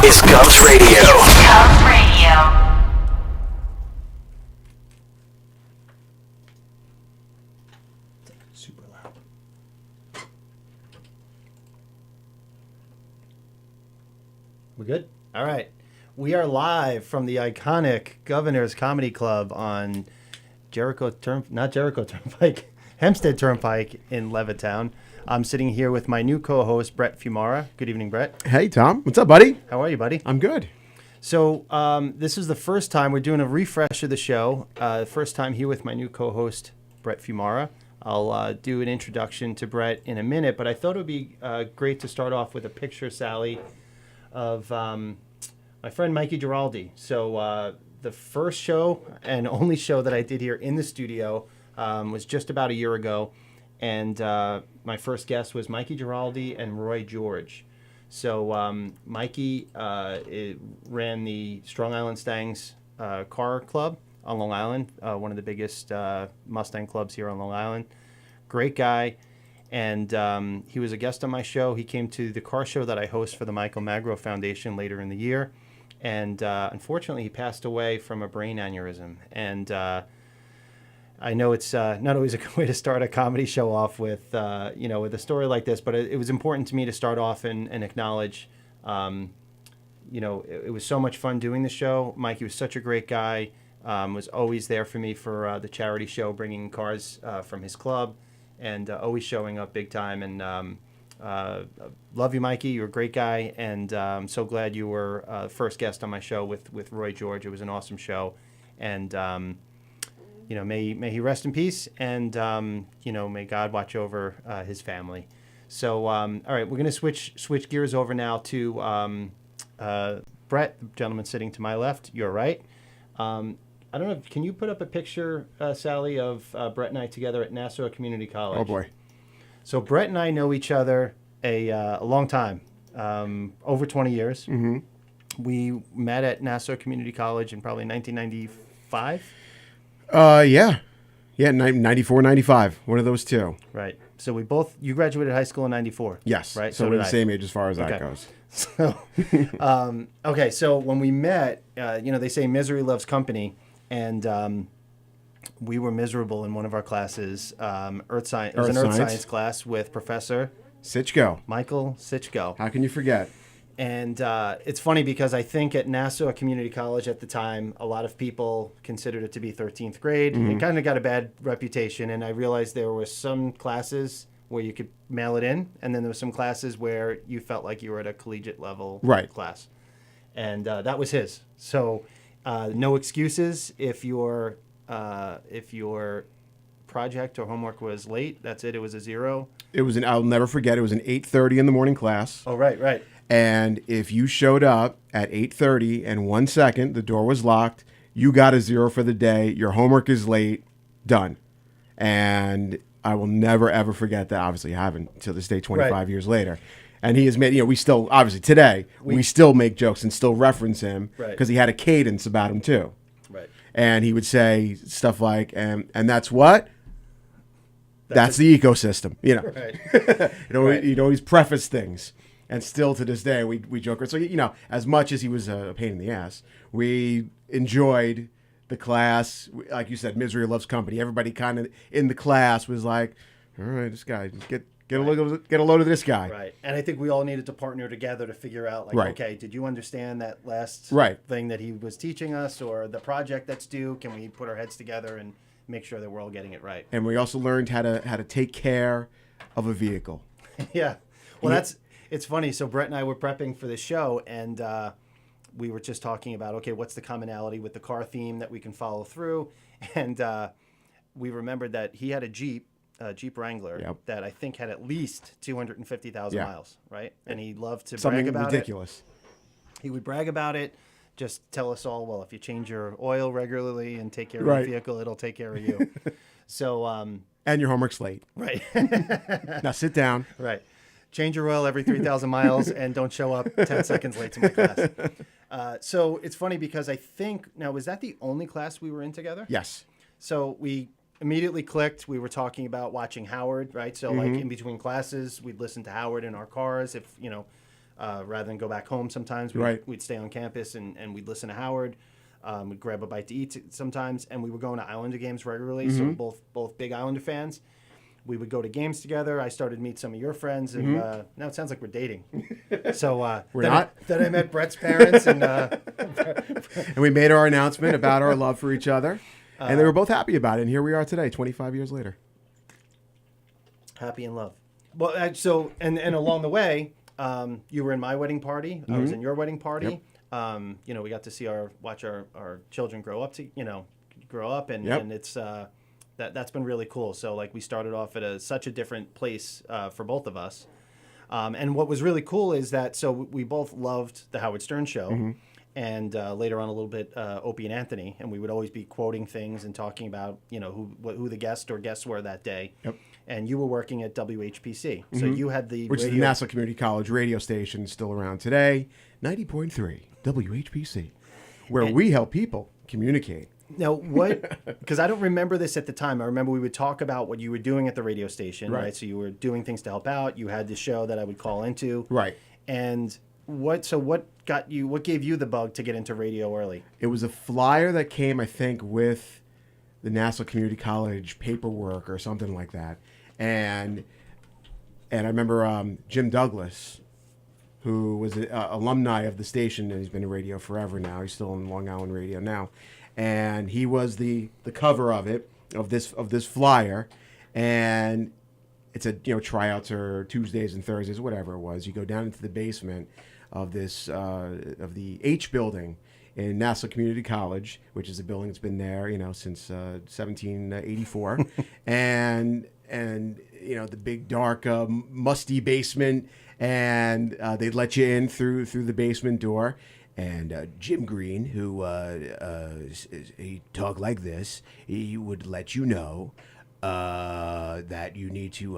is Cubs Radio. Cubs Radio. Super loud. We good? All right. We are live from the iconic Governor's Comedy Club on Turnpike, Hempstead Turnpike in Levittown. I'm sitting here with my new co-host, Brett Fumara. Good evening, Brett. Hey, Tom. What's up, buddy? How are you, buddy? I'm good. So this is the first time we're doing a refresh of the show. First time here with my new co-host, Brett Fumara. I'll do an introduction to Brett in a minute, but I thought it would be great to start off with a picture, Sally, of my friend Mikey Giraldi. So the first show and only show that I did here in the studio was just about a year ago, and my first guest was Mikey Giraldi and Roy George. So Mikey ran the Strong Island Stangs car club on Long Island, one of the biggest Mustang clubs here on Long Island. Great guy. And he was a guest on my show. He came to the car show that I host for the Michael Magro Foundation later in the year. And unfortunately, he passed away from a brain aneurysm. And I know it's not always a good way to start a comedy show off with, with a story like this, but it was important to me to start off and acknowledge, it was so much fun doing the show. Mikey was such a great guy, was always there for me for the charity show, bringing cars from his club, and always showing up big time. And love you, Mikey. You're a great guy, and I'm so glad you were first guest on my show with Roy George. It was an awesome show, and may he rest in peace, and may God watch over his family. So, all right, we're gonna switch gears over now to Brett, the gentleman sitting to my left. You're right. I don't know. Can you put up a picture, Sally, of Brett and I together at Nassau Community College? Oh, boy. So Brett and I know each other a long time, over 20 years. Mm-hmm. We met at Nassau Community College in probably 1995. Yeah, 94, 95. One of those two. Right. So you graduated high school in 94. Yes. Right. So we're the same age as far as that goes. So, okay. So when we met, they say misery loves company, and we were miserable in one of our classes, earth science. It was an earth science class with Professor Sitchko. Michael Sitchko. How can you forget? And it's funny because I think at Nassau Community College at the time, a lot of people considered it to be 13th grade. Mm-hmm. It kind of got a bad reputation, and I realized there were some classes where you could mail it in, and then there were some classes where you felt like you were at a collegiate level class. And that was his. So no excuses if your project or homework was late. That's it. It was a 0. I'll never forget, it was an 8:30 in the morning class. Oh, right. And if you showed up at 8:30 and 1 second, the door was locked, you got a 0 for the day. Your homework is late. Done. And I will never, ever forget that. Obviously, I haven't to this day, 25 years later. And he has made, we still, obviously today, we still make jokes and still reference him because he had a cadence about him too. Right. And he would say stuff like, and that's what? That's the ecosystem. Right. He'd always preface things. And still to this day, we joke. So, as much as he was a pain in the ass, we enjoyed the class. Like you said, misery loves company. Everybody kind of in the class was like, all right, this guy, get a load of this guy. Right. And I think we all needed to partner together to figure out, okay, did you understand that last thing that he was teaching us, or the project that's due? Can we put our heads together and make sure that we're all getting it right? And we also learned how to take care of a vehicle. Yeah. Well, it's funny. So Brett and I were prepping for the show, and we were just talking about, okay, what's the commonality with the car theme that we can follow through? And we remembered that he had a Jeep Wrangler that I think had at least 250,000 miles, right? And he loved to brag about ridiculous. He would brag about it, just tell us all, well, if you change your oil regularly and take care of your vehicle, it'll take care of you. So and your homework's late. Right. Now sit down. Right. Change your oil every 3,000 miles and don't show up 10 seconds late to my class. So it's funny because I think, now, was that the only class we were in together? Yes. So we immediately clicked. We were talking about watching Howard, right? So like in between classes, we'd listen to Howard in our cars if, rather than go back home sometimes. We'd stay on campus and we'd listen to Howard. We'd grab a bite to eat sometimes, and we were going to Islander games regularly, so both big Islander fans. We would go to games together. I started to meet some of your friends, and now it sounds like we're dating. So We're not? Then I met Brett's parents, and And we made our announcement about our love for each other, and they were both happy about it. And here we are today, 25 years later. happy in love. Well, and along the way, you were in my wedding party. I was in your wedding party. Yep. We got to watch our children grow up and it's that's been really cool. So like we started off at such a different place for both of us. And what was really cool is that so we both loved the Howard Stern show, and later on a little bit Opie and Anthony, and we would always be quoting things and talking about who the guest or guests were that day. Yep. And you were working at WHPC, so you had which is the Nassau Community College radio station, still around today, 90.3 WHPC, where we help people communicate. Now, what? Because I don't remember this at the time. I remember we would talk about what you were doing at the radio station, right? So you were doing things to help out. You had this show that I would call into, right? And what gave you the bug to get into radio early? It was a flyer that came, I think, with the Nassau Community College paperwork or something like that, and I remember Jim Douglas, who was an alumni of the station, and he's been in radio forever now. He's still in Long Island radio now. And he was the cover of it, of this flyer, and it said, tryouts are Tuesdays and Thursdays, whatever it was. You go down into the basement of this of the H building in Nassau Community College, which is a building that's been there, since 1784, and the big dark musty basement, and they'd let you in through the basement door. And Jim Green, who he talked like this, he would let you know that you need to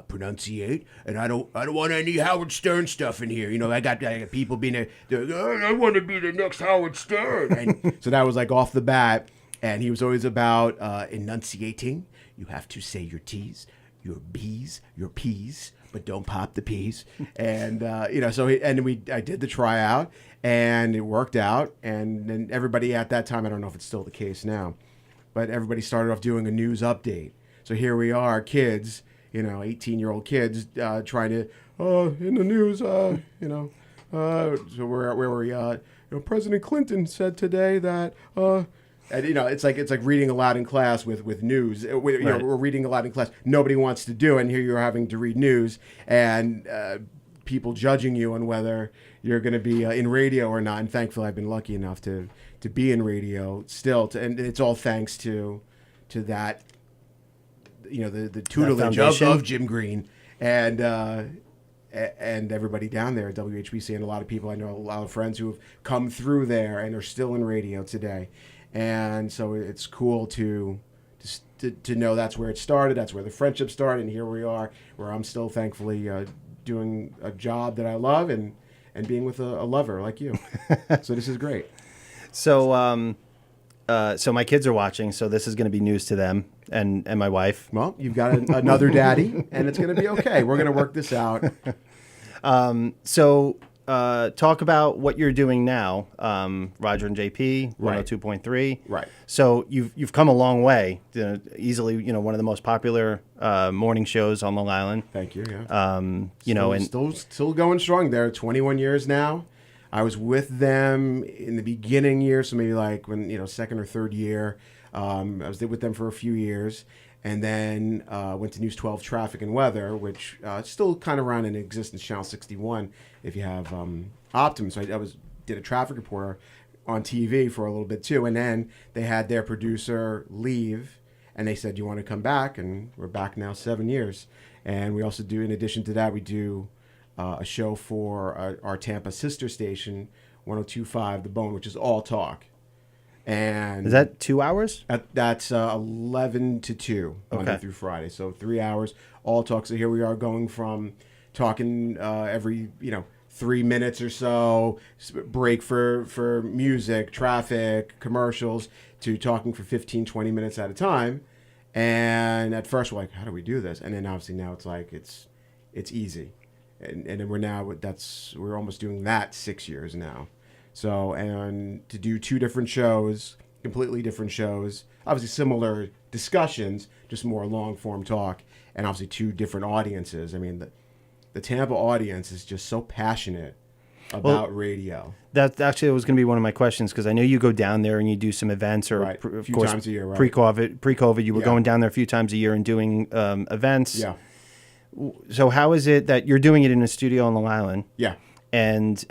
pronunciate, and I don't want any Howard Stern stuff in here. I got people being I want to be the next Howard Stern, and so that was like off the bat. And he was always about enunciating. You have to say your T's, your B's, your P's, but don't pop the P's. And so I did the tryout, and it worked out. And then everybody at that time, I don't know if it's still the case now, but everybody started off doing a news update. So here we are, kids, 18-year-old kids trying to in the news, so where were we? President Clinton said today that. And, it's like reading aloud in class with news. We're reading aloud in class. Nobody wants to do it, and here you're having to read news, and people judging you on whether you're going to be in radio or not. And thankfully, I've been lucky enough to be in radio still, and it's all thanks to that, the tutelage of Jim Green and everybody down there at WHBC, and a lot of people I know, a lot of friends who have come through there and are still in radio today. And so it's cool to know that's where it started, that's where the friendship started, and here we are, where I'm still thankfully doing a job that I love and being with a lover like you. So this is great. So so my kids are watching, so this is going to be news to them and my wife. Well, you've got another daddy, and it's going to be okay. We're going to work this out. Talk about what you're doing now, Roger and JP, 102.3. Right. So you've come a long way. Easily, one of the most popular morning shows on Long Island. Thank you. Yeah. Still going strong there. 21 years now. I was with them in the beginning year, so maybe like when second or third year. I was with them for a few years. And then went to News 12 Traffic and Weather, which still kind of around in existence, Channel 61, if you have Optum. So I did a traffic reporter on TV for a little bit too. And then they had their producer leave, and they said, "Do you want to come back?" And we're back now 7 years. And we also do, in addition to that, we do a show for our Tampa sister station, 102.5 The Bone, which is all talk. And is that 2 hours? That's 11 to 2, Monday through Friday. So 3 hours, all talk. So here we are going from talking every 3 minutes or so, break for music, traffic, commercials, to talking for 15, 20 minutes at a time. And at first we're like, how do we do this? And then obviously now it's like it's easy. and then we're almost doing that 6 years now. So, and to do 2 different shows, completely different shows, obviously similar discussions, just more long form talk, and obviously 2 different audiences. I mean, the Tampa audience is just so passionate about radio. That actually was going to be one of my questions, because I know you go down there and you do some events, or Right. A few of course, times a year, right. Pre-COVID, you were Yeah. going down there a few times a year and doing events. Yeah. So how is it that you're doing it in a studio on Long Island? Yeah. And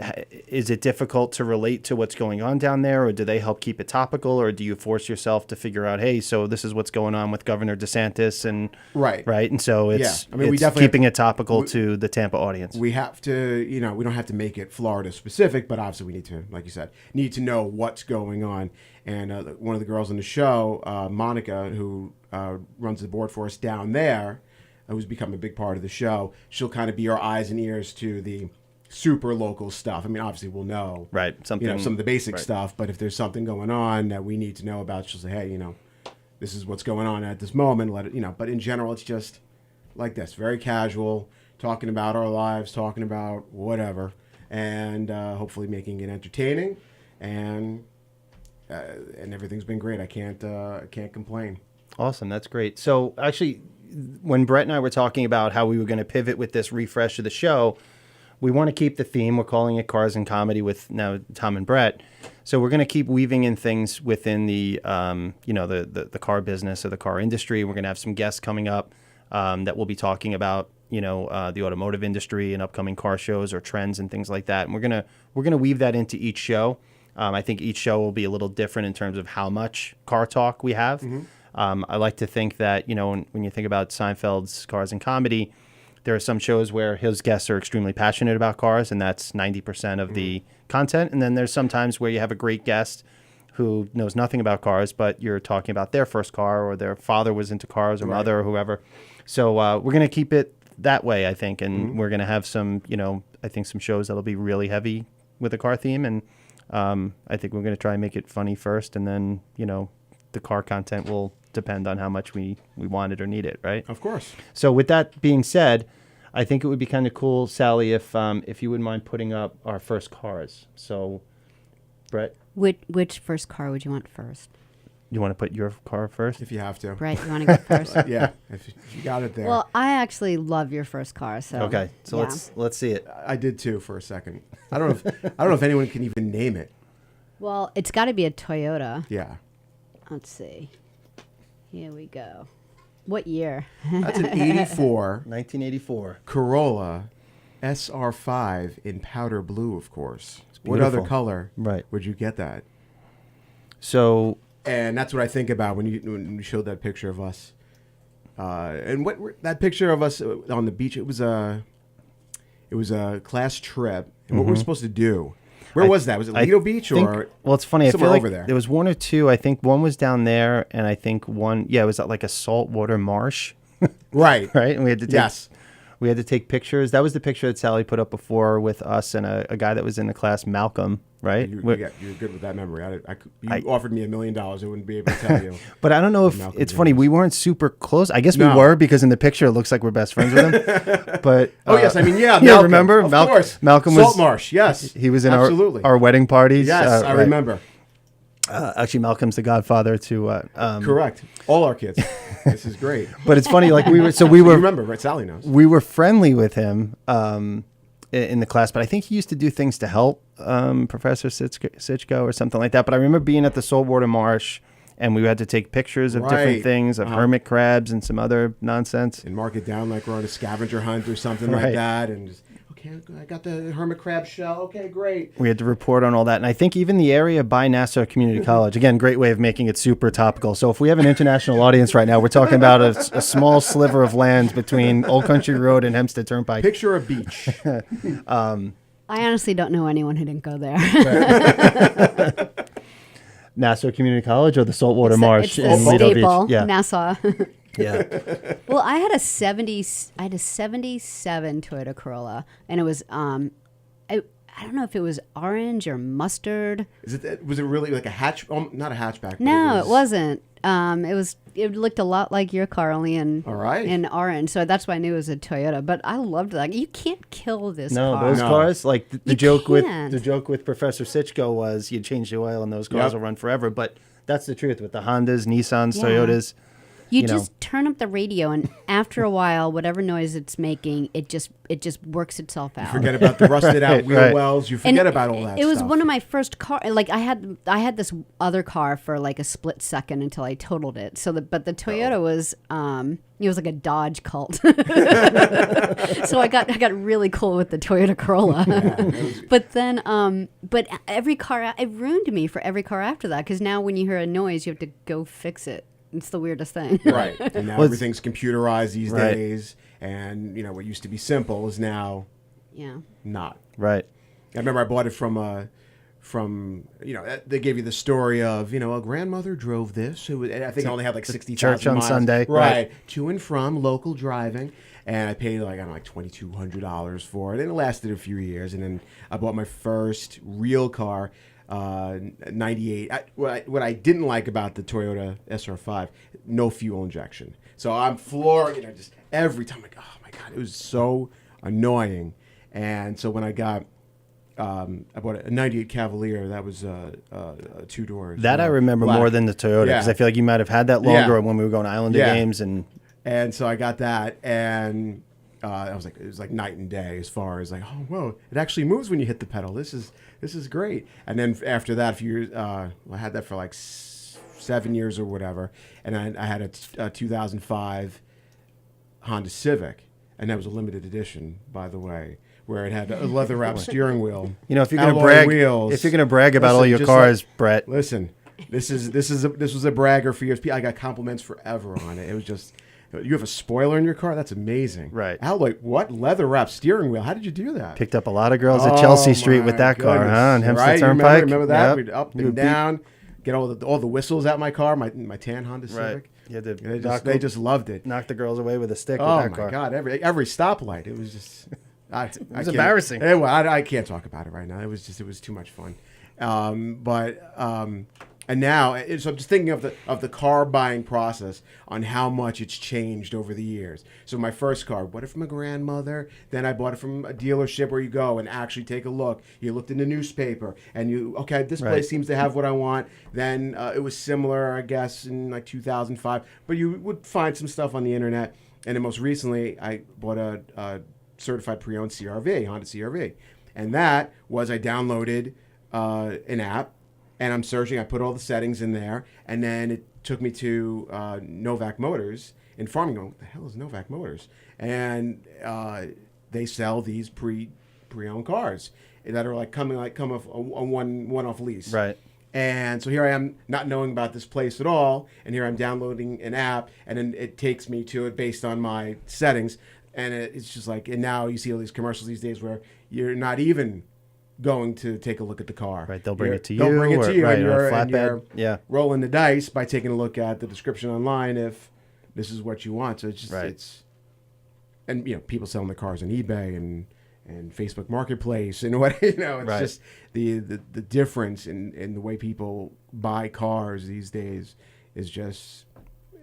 is it difficult to relate to what's going on down there, or do they help keep it topical, or do you force yourself to figure out, hey, so this is what's going on with Governor DeSantis, and Right. and so it's, I mean, we it's definitely keeping it topical to the Tampa audience. We have to, we don't have to make it Florida specific, but obviously we need to, like you said, need to know what's going on. And one of the girls on the show, Monica, who runs the board for us down there, who's become a big part of the show, she'll kind of be our eyes and ears to the super local stuff. I mean, obviously we'll know, something, some of the basic right. stuff, but if there's something going on that we need to know about, she'll say, hey, this is what's going on at this moment. Let it, but in general, it's just like this, very casual, talking about our lives, talking about whatever, and hopefully making it entertaining, and everything's been great. I can't complain. Awesome. That's great. So actually, when Brett and I were talking about how we were going to pivot with this refresh of the show, we want to keep the theme. We're calling it Cars and Comedy with now Tom and Brett. So we're going to keep weaving in things within the, the car business or the car industry. We're going to have some guests coming up that will be talking about, the automotive industry and upcoming car shows or trends and things like that. And we're gonna weave that into each show. I think each show will be a little different in terms of how much car talk we have. Mm-hmm. I like to think that, when you think about Seinfeld's Cars and Comedy, there are some shows where his guests are extremely passionate about cars, and that's 90% of the content. And then there's some times where you have a great guest who knows nothing about cars, but you're talking about their first car, or their father was into cars, or mother, or whoever. So we're going to keep it that way, I think. And we're going to have some, I think some shows that'll be really heavy with a car theme. And I think we're going to try and make it funny first, and then, the car content will depend on how much we want it or need it, right? Of course. So with that being said, I think it would be kind of cool, Sally, if you wouldn't mind putting up our first cars. So, Brett, which first car would you want first? You want to put your car first? If you have to. Brett, you want to go first? Yeah, if you got it there. Well, I actually love your first car, so Okay, so yeah. let's see it. I did too for a second. I don't know if anyone can even name it. Well, it's got to be a Toyota. Yeah. Let's see. Here we go. What year? That's an 84 1984. Corolla SR5 in powder blue, of course. What beautiful. other color Right. would you get that? So, And that's what I think about when you showed that picture of us. And that picture of us on the beach, it was a class trip. And what we're supposed to do. Where was that? Was it Lido Beach or? Well, it's funny. I feel somewhere like over there? there was one or two. I think one was down there, and I think one, it was at like a saltwater marsh, Right. right? And we had to take, Yes. we had to take pictures. That was the picture that Sally put up before with us and a guy that was in the class, Malcolm, right? You're good with that memory. You offered me $1 million. I wouldn't be able to tell you. But I don't know if Malcolm it's funny. James. We weren't super close. I guess we No. were, because in the picture it looks like we're best friends with him. But Oh, yes. I mean, yeah. yeah, Malcolm, remember? Of course. Malcolm was Salt Marsh. Yes. He was in Absolutely. our wedding parties. Yes, I right. remember. Actually, Malcolm's the godfather to. Correct. All our kids. This is great. But it's funny, like we were You remember, right? Sally knows. we were friendly with him in the class, but I think he used to do things to help Professor Sitchko or something like that. But I remember being at the saltwater marsh, and we had to take pictures of different Right. things, of hermit crabs and some other nonsense. And mark it down like we're on a scavenger hunt or something Right. like that. And just, okay, I got the hermit crab shell. Okay, great. We had to report on all that. And I think even the area by Nassau Community College, again, great way of making it super topical. So if we have an international audience right now, we're talking about a small sliver of land between Old Country Road and Hempstead Turnpike. Picture a beach. I honestly don't know anyone who didn't go there. Nassau Community College or the Saltwater It's Marsh the in Lido staple, Beach? Yeah. Nassau. Yeah. Well, I had a 77 Toyota Corolla, and it was I don't know if it was orange or mustard. Was it really like a hatch? Not a hatchback. But No, it wasn't. It looked a lot like your car, only in All right. in orange. So that's why I knew it was a Toyota. But I loved that. You can't kill this car. Those cars, like the You joke can't. with Professor Sitchko was you change the oil and those cars will run forever. But that's the truth with the Hondas, Nissans, Yeah. Toyotas. You know. just turn up the radio, and after a while, whatever noise it's making, it just works itself out. Forget about the rusted out wheel Right. wells. You And forget about all that. It was stuff. one of my first car. Like I had this other car for like a split second until I totaled it. But the Toyota was it was like a Dodge cult. So I got really cool with the Toyota Corolla. But then but every car, it ruined me for every car after that, because now when you hear a noise, you have to go fix it. It's the weirdest thing. Right. And now everything's computerized these Right. days, and what used to be simple is now Yeah. not. Right. I remember I bought it from they gave you the story of a grandmother drove this. It was, I think it only had like 60,000 church on miles. Sunday, right? right. To and from local driving, and I paid like $2,200 for it, and it lasted a few years. And then I bought my first real car, 98. What I didn't like about the Toyota SR5, no fuel injection. So I'm floored, just every time oh my God, it was so annoying. And so when I got I bought a 98 Cavalier. That was 2 doors. That I remember black. more than the Toyota, because Yeah. I feel like you might have had that longer Yeah. when we were going Islander Yeah. games. And so I got that, and it was like night and day as far as like, oh whoa, it actually moves when you hit the pedal. This is great. And then after that, a few years, I had that for like 7 years or whatever, and I had a 2005 Honda Civic, and that was a limited edition, by the way, where it had a leather wrapped steering wheel. if you're gonna alloy brag, wheels. if you're gonna brag about all Listen, your just cars, like- Brett, Listen, this was a bragger for years. I got compliments forever on it. It was just, you have a spoiler in your car? That's amazing. Right. What leather wrapped steering wheel? How did you do that? picked up a lot of girls at Chelsea Street with my that car, goodness. huh? On Hempstead Right? You Turnpike. Remember that? Yep. We'd up You and would beat- down, get all the whistles out my car, my tan Honda Civic. Right. You had to They just loved it. knock the girls away with a stick Oh with that my car. God! Every stoplight, it was just. It was embarrassing. I can't talk about it right now. It was too much fun. And now, so I'm just thinking of the car buying process on how much it's changed over the years. So my first car, bought it from a grandmother. Then I bought it from a dealership where you go and actually take a look. You looked in the newspaper and this Right. place seems to have what I want. Then it was similar, I guess, in like 2005. But you would find some stuff on the internet. And then most recently, I bought a certified pre-owned CRV, Honda CRV. And that was, I downloaded an app, and I'm searching. I put all the settings in there, and then it took me to Novak Motors in Farmington. What the hell is Novak Motors? And they sell these pre-owned cars that are come off a one-off lease. Right. And so here I am, not knowing about this place at all, and here I'm downloading an app, and then it takes me to it based on my settings, and it's just like, and now you see all these commercials these days where you're not even going to take a look at the car. Right, they'll bring it to you. They'll bring it to you, right, and or a and you're yeah. rolling the dice by taking a look at the description online if this is what you want. So it's just, Right. and people selling their cars on eBay and Facebook Marketplace and what it's Right. just the difference in the way people buy cars these days is just,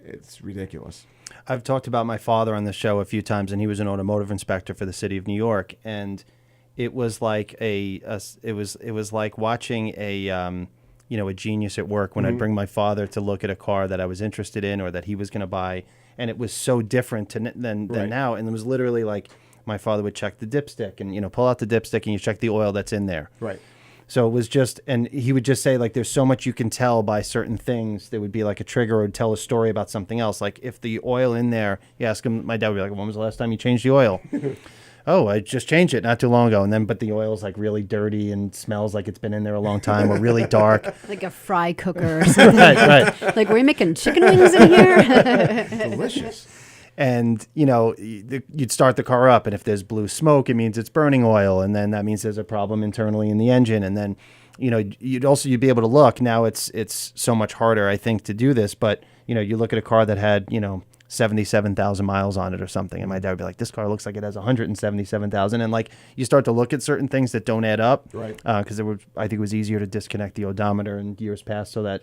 it's ridiculous. I've talked about my father on the show a few times, and he was an automotive inspector for the city of New York, and it was like it was like watching a genius at work when I'd bring my father to look at a car that I was interested in or that he was going to buy, and it was so different than Right. now, and it was literally like my father would check the dipstick and pull out the dipstick and you check the oil that's in there. Right. So it was just, and he would just say, like, there's so much you can tell by certain things. There would be like a trigger or would tell a story about something else. Like if the oil in there, you ask him, my dad would be like, when was the last time you changed the oil? Oh, I just changed it not too long ago. And then, but the oil's like really dirty and smells like it's been in there a long time or really dark. Like a fry cooker or something. Right. Like, were you making chicken wings in here? Delicious. And, you'd start the car up, and if there's blue smoke, it means it's burning oil. And then that means there's a problem internally in the engine. And then, you'd be able to look. Now it's so much harder, I think, to do this. But, you look at a car that had, 77,000 miles on it or something. And my dad would be like, this car looks like it has 177,000. And like, you start to look at certain things that don't add up. Right. Because I think it was easier to disconnect the odometer in years past so that,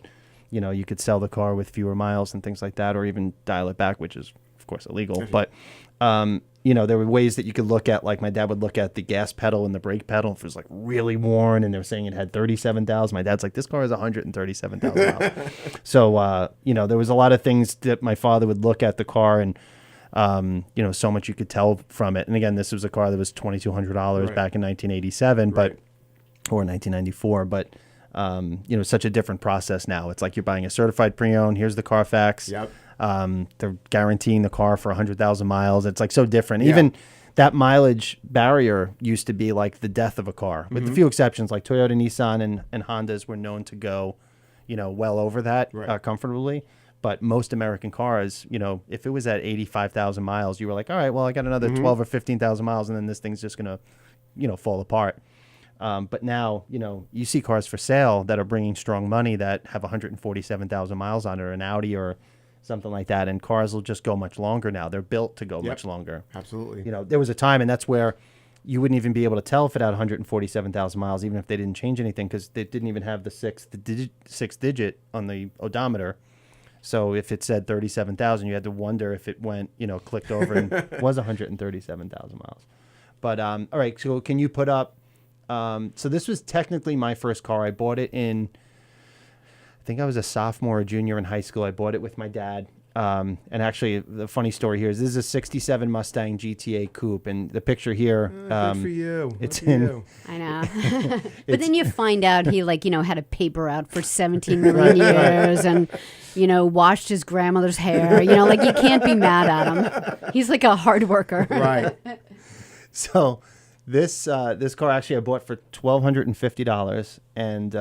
you could sell the car with fewer miles and things like that, or even dial it back, which is, of course, illegal. But, there were ways that you could look at, like my dad would look at the gas pedal and the brake pedal. If it was like really worn and they were saying it had 37,000, my dad's like, this car has 137,000 miles. So, there was a lot of things that my father would look at the car and, so much you could tell from it. And again, this was a car that was $2,200 back in 1987, or 1994. But, such a different process now. It's like you're buying a certified pre-owned. Here's the Carfax. Yep. They're guaranteeing the car for 100,000 miles. It's like so different. Yeah. Even that mileage barrier used to be like the death of a car, with a few exceptions. Like Toyota, Nissan, and Hondas were known to go, well over that comfortably. But most American cars, if it was at 85,000 miles, you were like, all right, well, I got another 12 or 15,000 miles, and then this thing's just gonna, fall apart. But now, you see cars for sale that are bringing strong money that have 147,000 miles on it, or an Audi or something like that, and cars will just go much longer now. They're built to go much longer. Absolutely. There was a time, and that's where you wouldn't even be able to tell if it had 147,000 miles, even if they didn't change anything, because they didn't even have the sixth digit on the odometer. So if it said 37,000, you had to wonder if it went, clicked over and was 137,000 miles. But all right, so can you put up? So this was technically my first car. I bought it in, I think I was a sophomore or junior in high school. I bought it with my dad. And actually, the funny story here is this is a 67 Mustang Gta Coupe. And the picture here. Good for you. It's good in. For you. I know. But then you find out he had a paper out for 17 million years and, washed his grandmother's hair. You can't be mad at him. He's like a hard worker. Right. So this car actually I bought for $1,250. And,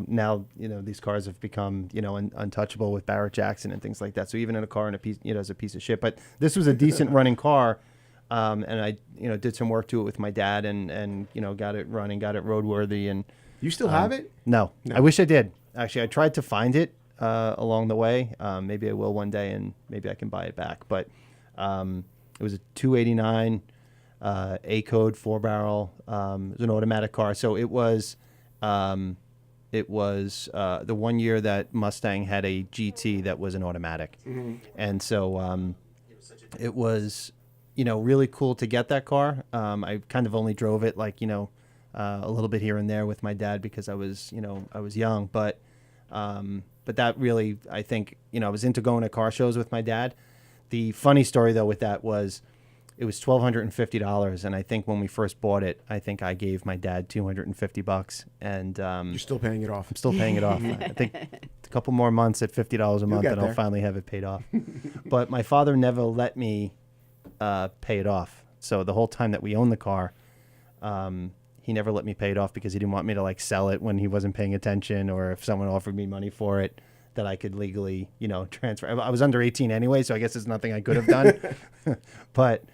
now, these cars have become, untouchable with Barrett Jackson and things like that. So even in a car and a piece, is a piece of shit. But this was a decent running car. And I, did some work to it with my dad and got it running, got it roadworthy. And You still have it? No, I wish I did. Actually, I tried to find it along the way. Maybe I will one day and maybe I can buy it back. But it was a 289 A-code 4-barrel. It was an automatic car. So it was... It was the 1 year that Mustang had a GT that was an automatic. And so it was, really cool to get that car. I kind of only drove it a little bit here and there with my dad because I was young. But that really, I think, I was into going to car shows with my dad. The funny story, though, with that was it was $1,250, and I think when we first bought it, I think I gave my dad $250, and You're still paying it off. I'm still paying it off. I think a couple more months at $50 a month, and I'll finally have it paid off. But my father never let me pay it off. So the whole time that we owned the car, he never let me pay it off because he didn't want me to sell it when he wasn't paying attention, or if someone offered me money for it, that I could legally, transfer. I was under 18 anyway, so I guess there's nothing I could have done. But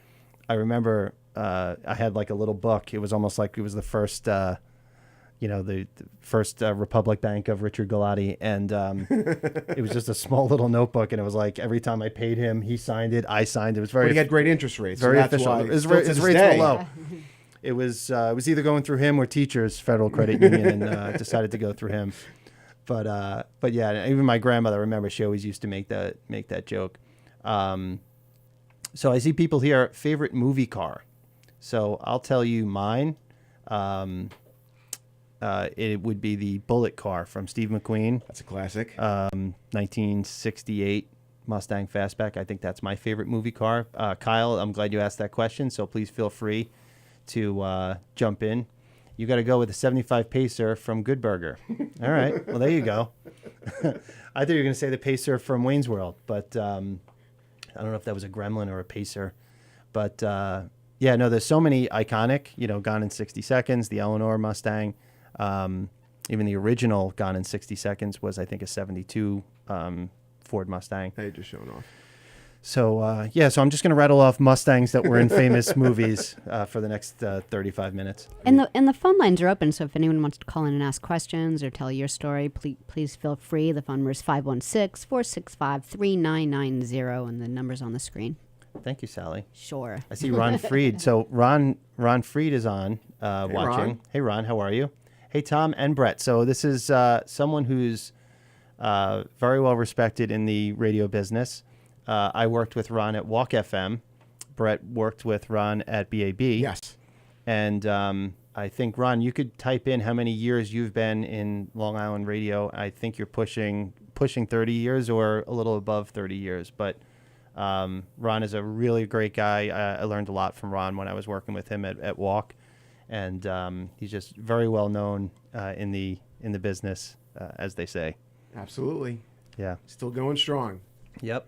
I remember I had a little book. It was almost like it was the first, the first Republic Bank of Richard Galati. And it was just a small little notebook. And it was every time I paid him, he signed it. I signed it. It was very... But he had great interest rates. Very so that's official. why His still to rates this were day. low. It was either going through him or Teachers Federal Credit Union, and decided to go through him. But yeah, even my grandmother, I remember she always used to make that joke. So I see people here, favorite movie car. So I'll tell you mine. It would be the Bullet car from Steve McQueen. That's a classic. 1968 Mustang Fastback. I think that's my favorite movie car. Kyle, I'm glad you asked that question, so please feel free to jump in. You got to go with a 75 Pacer from Good Burger. All right. Well, there you go. I thought you were going to say the Pacer from Wayne's World, but I don't know if that was a Gremlin or a Pacer. But, yeah, no, there's so many iconic, Gone in 60 Seconds, the Eleanor Mustang. Even the original Gone in 60 Seconds was, I think, a 72 Ford Mustang. Hey, just showing off. So so I'm just going to rattle off Mustangs that were in famous movies for the next 35 minutes. And the phone lines are open, so if anyone wants to call in and ask questions or tell your story, please feel free. The phone number is 516-465-3990, and the number's on the screen. Thank you, Sally. Sure. I see Ron Freed. So Ron Freed is on watching. Ron. Hey, Ron, how are you? Hey, Tom and Brett. So this is someone who's very well respected in the radio business. I worked with Ron at Walk FM. Brett worked with Ron at BAB. Yes. And I think, Ron, you could type in how many years you've been in Long Island radio. I think you're pushing 30 years or a little above 30 years. But Ron is a really great guy. I learned a lot from Ron when I was working with him at Walk. And he's just very well known in the business, as they say. Absolutely. Yeah. Still going strong. Yep.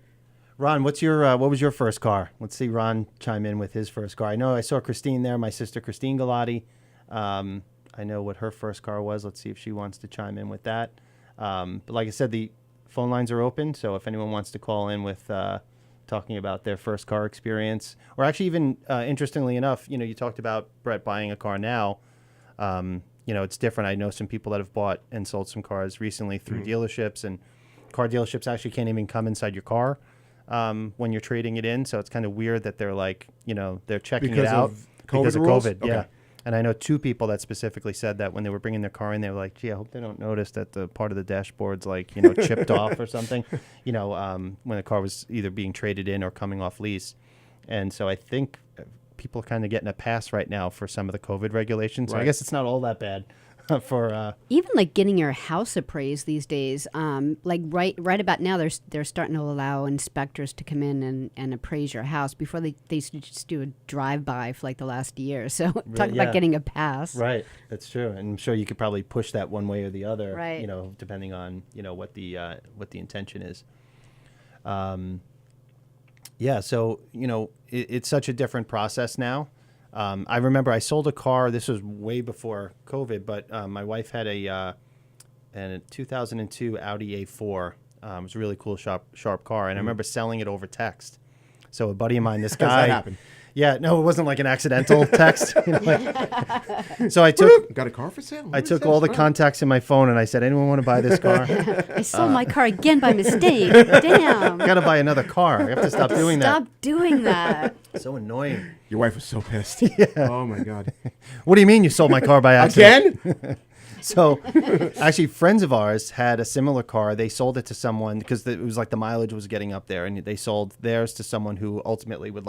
Ron, what was your first car? Let's see Ron chime in with his first car. I know I saw Christine there, my sister Christine Galati. I know what her first car was. Let's see if she wants to chime in with that. But like I said, the phone lines are open, so if anyone wants to call in with talking about their first car experience, or actually even interestingly enough, you talked about Brett buying a car now. It's different. I know some people that have bought and sold some cars recently through dealerships, and car dealerships actually can't even come inside your car when you're trading it in. So it's kind of weird that they're like, they're checking Because it out of because of COVID rules? COVID. Okay. Yeah. And I know two people that specifically said that when they were bringing their car in, they were like, gee, I hope they don't notice that the part of the dashboard's like, chipped off or something, when the car was either being traded in or coming off lease. And so I think people are kind of getting a pass right now for some of the COVID regulations. So I Right. guess it's not all that bad for Even like getting your house appraised these days, like right about now, they're starting to allow inspectors to come in and appraise your house. Before they used to just do a drive-by for like the last year. So talk yeah. about getting a pass. Right, that's true, and I'm sure you could probably push that one way or the other. Right. Depending on what the intention is. So it's such a different process now. I remember I sold a car. This was way before COVID, but my wife had a 2002 Audi A4. It was a really cool, sharp car, and I remember selling it over text. So a buddy of mine, this guy. How does that happen? Yeah, no, it wasn't like an accidental text. So I took Got a car for sale? I took all the contacts in my phone and I said, anyone want to buy this car? I sold my car again by mistake. Damn. Got to buy another car. I have to stop doing Stop doing that. that. So annoying. Your wife was so pissed. Oh, my God. What do you mean you sold my car by accident? Again? So actually friends of ours had a similar car. They sold it to someone because it was like the mileage was getting up there, and they sold theirs to someone who ultimately would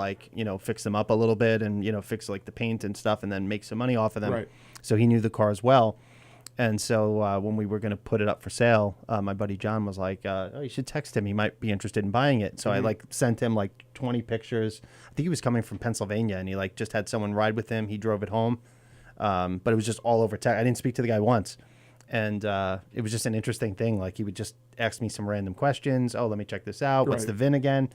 fix them up a little bit and, fix like the paint and stuff and then make some money off of them. Right. So he knew the car as well. And so when we were going to put it up for sale, my buddy John was like, you should text him. He might be interested in buying it. So I sent him 20 pictures. I think he was coming from Pennsylvania, and he just had someone ride with him. He drove it home. But it was just all over text. I didn't speak to the guy once. And it was just an interesting thing. Like, he would just ask me some random questions. Oh, let me check this out. What's Right. the VIN again?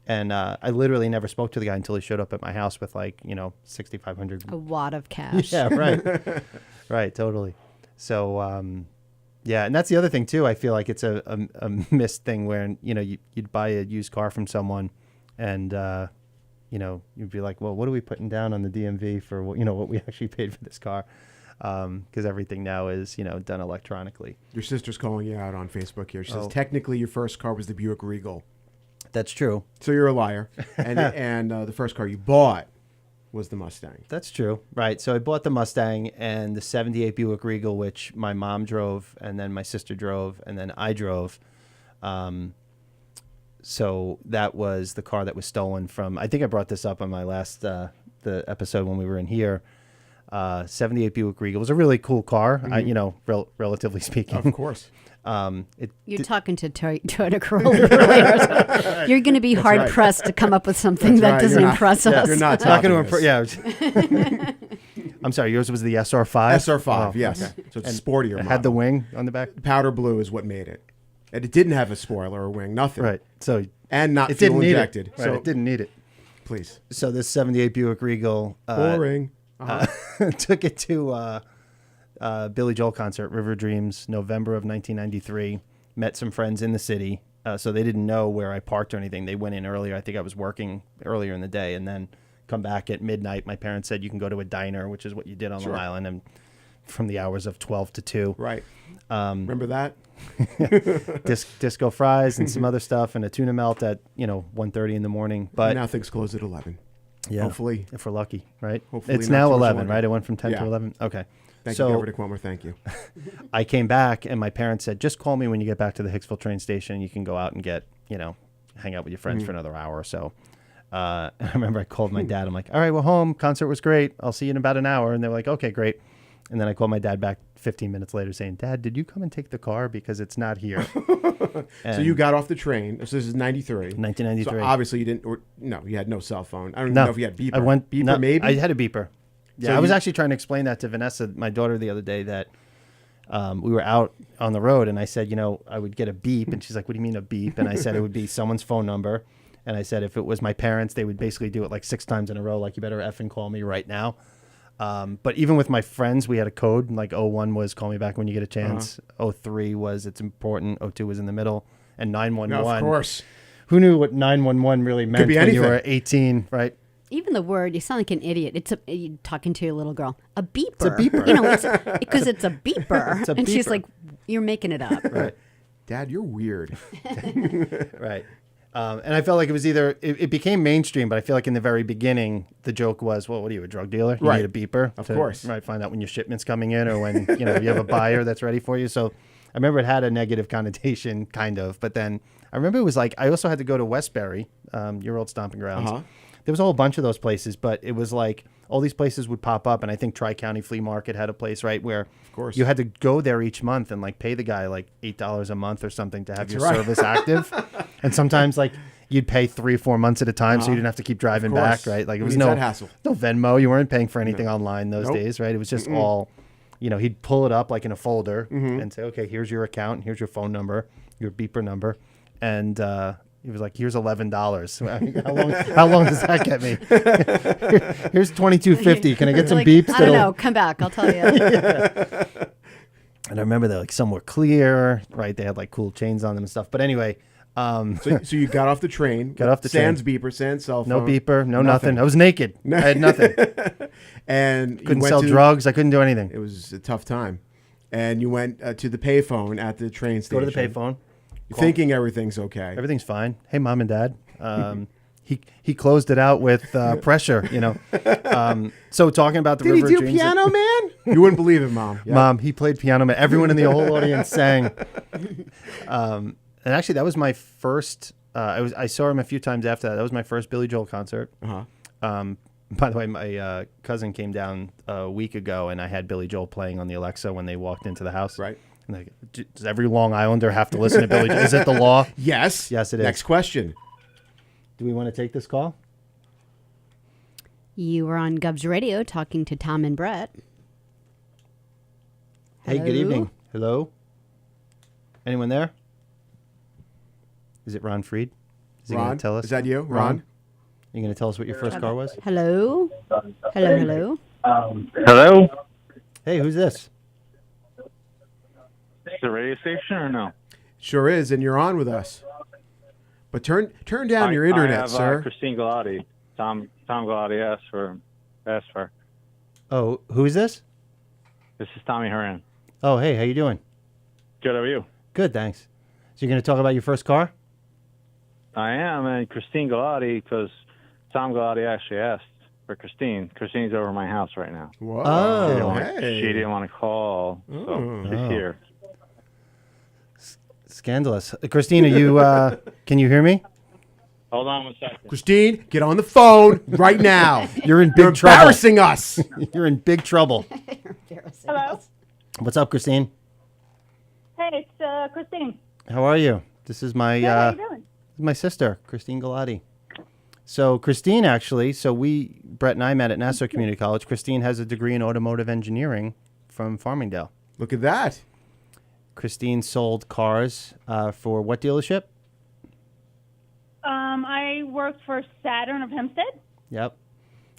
And I literally never spoke to the guy until he showed up at my house with $6,500. A wad of cash. Yeah, right. Right, totally. So, and that's the other thing too. I feel like it's a missed thing where, you'd buy a used car from someone and, you'd be like, well, what are we putting down on the DMV for, what we actually paid for this car? Because everything now is, done electronically. Your sister's calling you out on Facebook here. She says, Oh. technically, your first car was the Buick Regal. That's true. So you're a liar. And the first car you bought was the Mustang. That's true. Right. So I bought the Mustang and the 78 Buick Regal, which my mom drove and then my sister drove and then I drove. So that was the car that was stolen from, I think I brought this up on my last, the episode when we were in here. 78 Buick Regal was a really cool car, relatively speaking. Of course. You're talking to Toyota Corolla earlier. You're going to be hard right. pressed to come up with something that right. doesn't You're not- impress yeah, us. You're not not going topping to this. Yeah. I'm sorry. Yours was the SR5. SR5, Oh, yes. okay. So it's a sportier It model. had the wing on the back. Powder blue is what made it. And it didn't have a spoiler or wing, nothing. Right. So And not it fuel didn't need injected. it. Right. So It didn't need it. please. So this 78 Buick Regal Boring. took it to Billy Joel concert, River Dreams, November of 1993. Met some friends in the city, So they didn't know where I parked or anything. They went in earlier. I think I was working earlier in the day, and then come back at midnight. My parents said you can go to a diner, which is what you did on Long Island, and from the hours of 12 to 2. Right. Remember that? Disco fries and some other stuff, and a tuna melt at 1:30 in the morning. But now things close at 11. Yeah, hopefully, if we're lucky, right? Hopefully it's not now too much 11, longer. right? It went from 10 to 11. Okay. Thank you, Governor Cuomo. Thank you. I came back, and my parents said, just call me when you get back to the Hicksville train station. You can go out and get, hang out with your friends for another hour or so. I remember I called my dad. I'm like, all right, we're home. Concert was great. I'll see you in about an hour. And they were like, okay, great. And then I called my dad back 15 minutes later saying, Dad, did you come and take the car? Because it's not here. So you got off the train. So this is 93. 1993. So obviously you didn't, you had no cell phone. I don't even know if you had beeper. Beeper, maybe? I had a beeper. Yeah, So I was actually trying to explain that to Vanessa, my daughter, the other day, that we were out on the road, and I said, I would get a beep. And she's like, what do you mean a beep? And I said it would be someone's phone number. And I said if it was my parents, they would basically do it like 6 times in a row, like, you better effing call me right now. But even with my friends, we had a code. Like 01 was call me back when you get a chance. 03 was it's important. 02 was in the middle. And 911. No, of course. Who knew what 911 really meant when anything. you were 18, right? Even the word, you sound like an idiot. You're talking to your little girl. A beeper. It's a beeper. Because it's a beeper. It's a and she's beeper. like, you're making it up. Right. Dad, you're weird. Right. And I felt like it was either, it became mainstream, but I feel like in the very beginning, the joke was, well, what are you, a drug dealer? You Right. need a beeper. Of course. Right. Find out when your shipment's coming in or when, you have a buyer that's ready for you. So I remember it had a negative connotation, kind of. But then I remember it was like, I also had to go to Westbury, your old stomping grounds. There was a whole bunch of those places, but it was like all these places would pop up. And I think Tri-County Flea Market had a place, right, where Of course. you had to go there each month and like pay the guy like $8 a month or something to have That's your right. service active. And sometimes like you'd pay 3 or 4 months at a time, so you didn't have to keep driving back, right? Like it was Needs no that hassle. no Venmo. You weren't paying for anything online those Nope. days, right? It was just all, he'd pull it up like in a folder and say, okay, here's your account, and here's your phone number, your beeper number, and he was like, here's $11. How long does that get me? Here's $22.50. Can I get some Like, beeps? I don't know. Come back. I'll tell you. And I remember that like some were clear, right? They had like cool chains on them and stuff. But anyway, So you got off the train. Got off the sans train. beeper, sans cell no phone. beeper, no nothing. I was naked. I had nothing. And you Couldn't went sell to- drugs. I couldn't do anything. It was a tough time. And you went to the payphone at the train Go station. to the payphone. Thinking everything's okay. Everything's fine. Hey, Mom and Dad. He closed it out with pressure, So talking about the Did River he do Dreams. Piano Man? You wouldn't believe it, Mom. Yeah. Mom, he played Piano Man. Everyone in the whole audience sang. And actually, that was my first. I saw him a few times after that. That was my first Billy Joel concert. By the way, my cousin came down a week ago, and I had Billy Joel playing on the Alexa when they walked into the house. Right. And like, does every Long Islander have to listen to Billy Joel? Is it the law? Yes. Yes, it is. Next question. Do we want to take this call? You were on Gubs Radio talking to Tom and Brett. Hey, good Hello? evening. Hello? Anyone there? Is it Ron Freed? Is he going Ron, to tell us? is that you, Ron? You going to tell us what your first car was? Hello? Hello? Hello? Hey, who's this? Is it a radio station or no? Sure is, and you're on with us. But turn down your internet, I have, sir. Christine Galati. Tom Galati asked for. Oh, who is this? This is Tommy Horan. Oh, hey, how you doing? Good, how are you? Good, thanks. So you're going to talk about your first car? I am, and Christine Galati, because Tom Galati actually asked for Christine. Christine's over my house right now. Whoa. Oh, hey. She didn't want to call, so she's here. Scandalous. Christina, you can you hear me? Hold on one second. Christine, get on the phone right now. You're in big You're trouble. embarrassing us. You're in big trouble. Hello. What's up, Christine? Hey, it's Christine. How are you? This is my Good, how you doing? my sister, Christine Galati. So Christine, actually, Brett and I met at Nassau Community College. Christine has a degree in automotive engineering from Farmingdale. Look at that. Christine sold cars for what dealership? I worked for Saturn of Hempstead. Yep.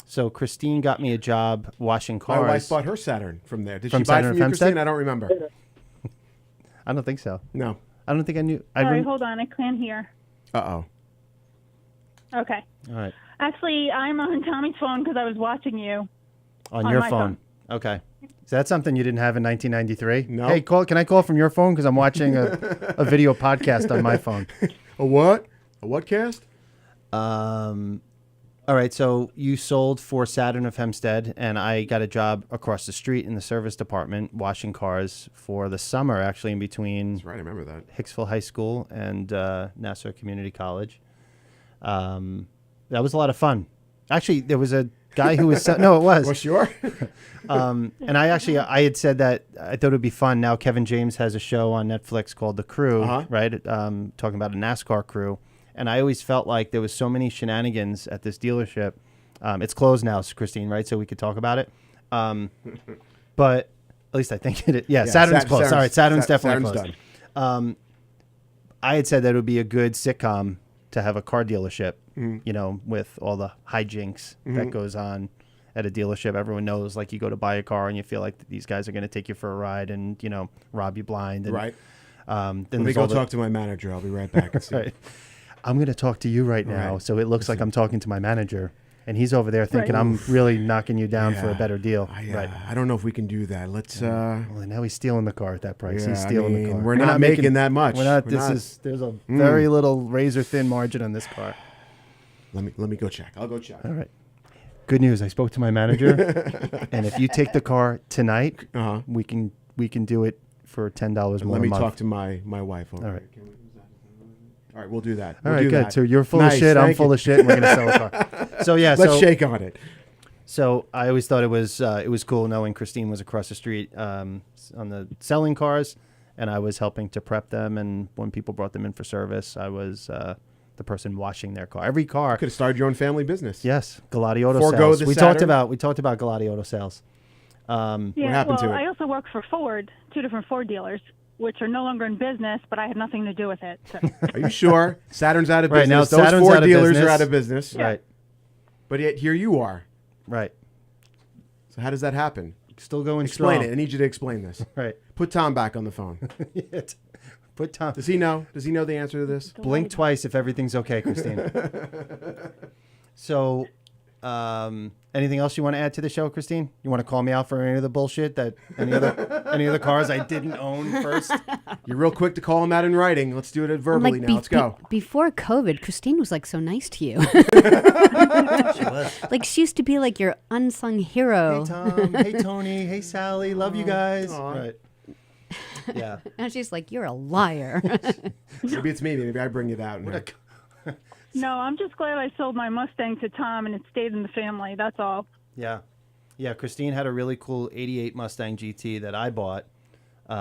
So Christine got me a job washing My cars. wife bought her Saturn from there. Did From she buy it Saturn from you, of Hempstead? Christine? I don't remember. I don't think so. No. I don't think I knew. Sorry, hold on. I can't hear. Uh-oh. Okay. All right. Actually, I'm on Tommy's phone because I was watching you. On On your my phone. Okay. Is that something you didn't have in 1993? No. Hey, can I call from your phone? Because I'm watching a video podcast on my phone. A what? A what cast? All right. So you sold for Saturn of Hempstead, and I got a job across the street in the service department washing cars for the summer, actually, in between That's right, I remember that. Hicksville High School and Nassau Community College. That was a lot of fun. Actually, there was a guy who was no, it was. Well, sure. And I had said that I thought it would be fun. Now Kevin James has a show on Netflix called The Crew, right? Talking about a NASCAR crew. And I always felt like there was so many shenanigans at this dealership. It's closed now, Christine, right? So we could talk about it. But at least I think it is. Yeah, Saturn's closed. Sorry, Saturn's definitely closed. Done. I had said that it would be a good sitcom to have a car dealership, you know, with all the hijinks that goes on at a dealership. Everyone knows, like, you go to buy a car and you feel like these guys are going to take you for a ride and, you know, rob you blind. And, Right. Then Let me go talk to my manager. I'll be right back. And see. Right. I'm going to talk to you right now, so it looks like I'm talking to my manager. And he's over there thinking I'm really knocking you down for a better deal. I don't know if we can do that. Let's. Well, now he's stealing the car at that price. Yeah, He's stealing the car. We're not making that much. We're not. We're not. There's a very little razor thin margin on this car. Let me go check. I'll go check. All right. Good news. I spoke to my manager, and if you take the car tonight, we can do it for $10 more a month. Let me talk to my wife. All right. All right, we'll do that. All right, good. So you're full of shit. I'm full of shit. And we're gonna sell a car. So yeah, let's shake on it. So I always thought it was cool knowing Christine was across the street on the selling cars, and I was helping to prep them. And when people brought them in for service, I was the person washing their car. Every car. Could have started your own family business. Yes, Galati Auto Forgo Sales. the We Saturn. talked about Galati Auto Sales. Yeah, what happened to it? I also work for Ford, 2 different Ford dealers, which are no longer in business, but I had nothing to do with it. So. Are you sure? Saturn's out of Right, business. now Those Saturn's Ford out of dealers business. are out of business. Right, But yet here you are. right. So how does that happen? Still going Explain strong. it. I need you to explain this. Right. Put Tom back on the phone. Put Tom. Does he know? Does he know the answer to this? Blink twice if everything's okay, Christine. So, anything else you want to add to the show, Christine? You want to call me out for any of the bullshit that any other cars I didn't own first? You're real quick to call him out in writing. Let's do it verbally now. Let's go. Before COVID, Christine was like so nice to you. She was. Like she used to be like your unsung hero. Hey Tom. Hey Tony. Hey Sally. Love you guys. Right. Yeah. And she's like, you're a liar. Maybe it's me. Maybe I bring it out. No, I'm just glad I sold my Mustang to Tom and it stayed in the family. That's all. Yeah. Yeah. Christine had a really cool '88 Mustang GT that I bought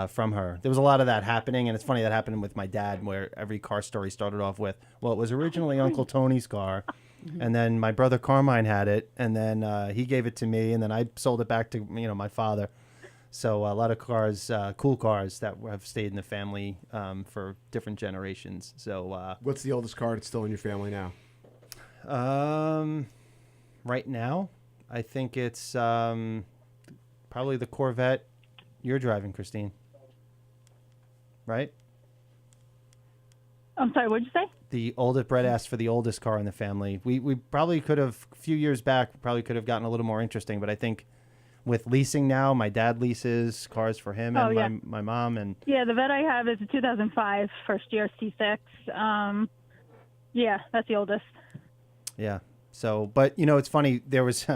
from her. There was a lot of that happening, and it's funny that happened with my dad, where every car story started off with, well, it was originally Uncle Tony's car, and then my brother Carmine had it, and then he gave it to me, and then I sold it back to my father. So a lot of cars, cool cars that have stayed in the family for different generations. So What's the oldest car that's still in your family now? right now, I think it's probably the Corvette you're driving, Christine. Right? I'm sorry, what'd you say? The oldest, Brett asked for the oldest car in the family. We probably could have, a few years back, probably could have gotten a little more interesting, but I think with leasing now, my dad leases cars for him and my mom. And Yeah, the vet I have is a 2005 first year C6. Yeah, that's the oldest. yeah. So, but it's funny. There was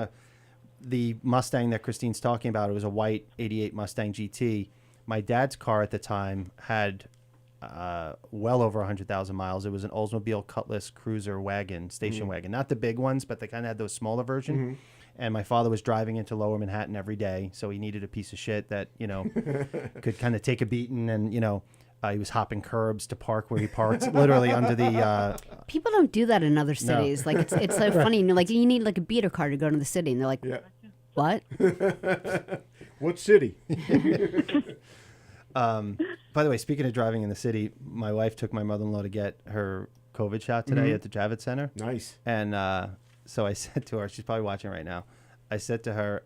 the Mustang that Christine's talking about. It was a white '88 Mustang GT. My dad's car at the time had well over 100,000 miles. It was an Oldsmobile Cutlass Cruiser wagon, station wagon, not the big ones, but they kind of had those smaller version. And my father was driving into Lower Manhattan every day, so he needed a piece of shit that could kind of take a beating, and he was hopping curbs to park where he parked, literally under the. People don't do that in other cities. Like it's so funny. Like you need like a beater car to go to the city, and they're like, "What?" What city? By the way, speaking of driving in the city, my wife took my mother-in-law to get her COVID shot today at the Javits Center. Nice. And so I said to her, she's probably watching right now. I said to her,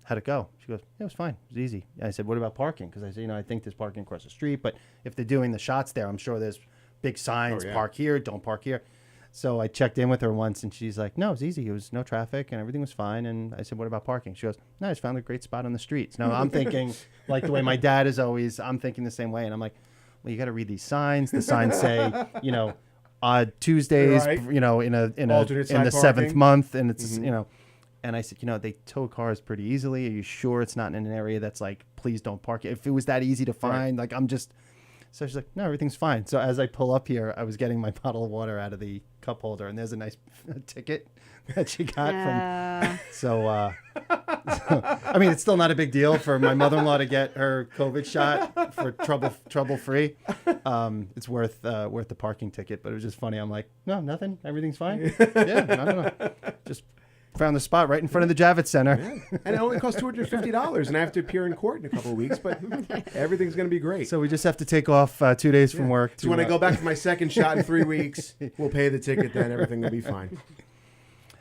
how'd it go? She goes, yeah, it was fine. It was easy. And I said, what about parking? Because I said, I think there's parking across the street, but if they're doing the shots there, I'm sure there's big signs, park here, don't park here. So I checked in with her once, and she's like, no, it was easy. It was no traffic, and everything was fine. And I said, what about parking? She goes, no, I just found a great spot on the streets. Now, I'm thinking, like the way my dad is always, I'm thinking the same way. And I'm like, well, you got to read these signs. The signs say, odd Tuesdays, Right. in the Alternate side seventh parking. month, and it's and I said, they tow cars pretty easily. Are you sure it's not in an area that's like, please don't park? If it was that easy to find, like so she's like, no, everything's fine. So as I pull up here, I was getting my bottle of water out of the cup holder, and there's a nice ticket that she got from. So, I mean, it's still not a big deal for my mother-in-law to get her COVID shot for trouble-free. It's worth the parking ticket, but it was just funny. I'm like, no, nothing. Everything's fine. Yeah, I don't know. Just found the spot right in front of the Javits Center. Yeah. And it only costs $250, and I have to appear in court in a couple of weeks, but everything's going to be great. So we just have to take off 2 days from work. So when I go back for my second shot in 3 weeks, we'll pay the ticket then. Everything will be fine.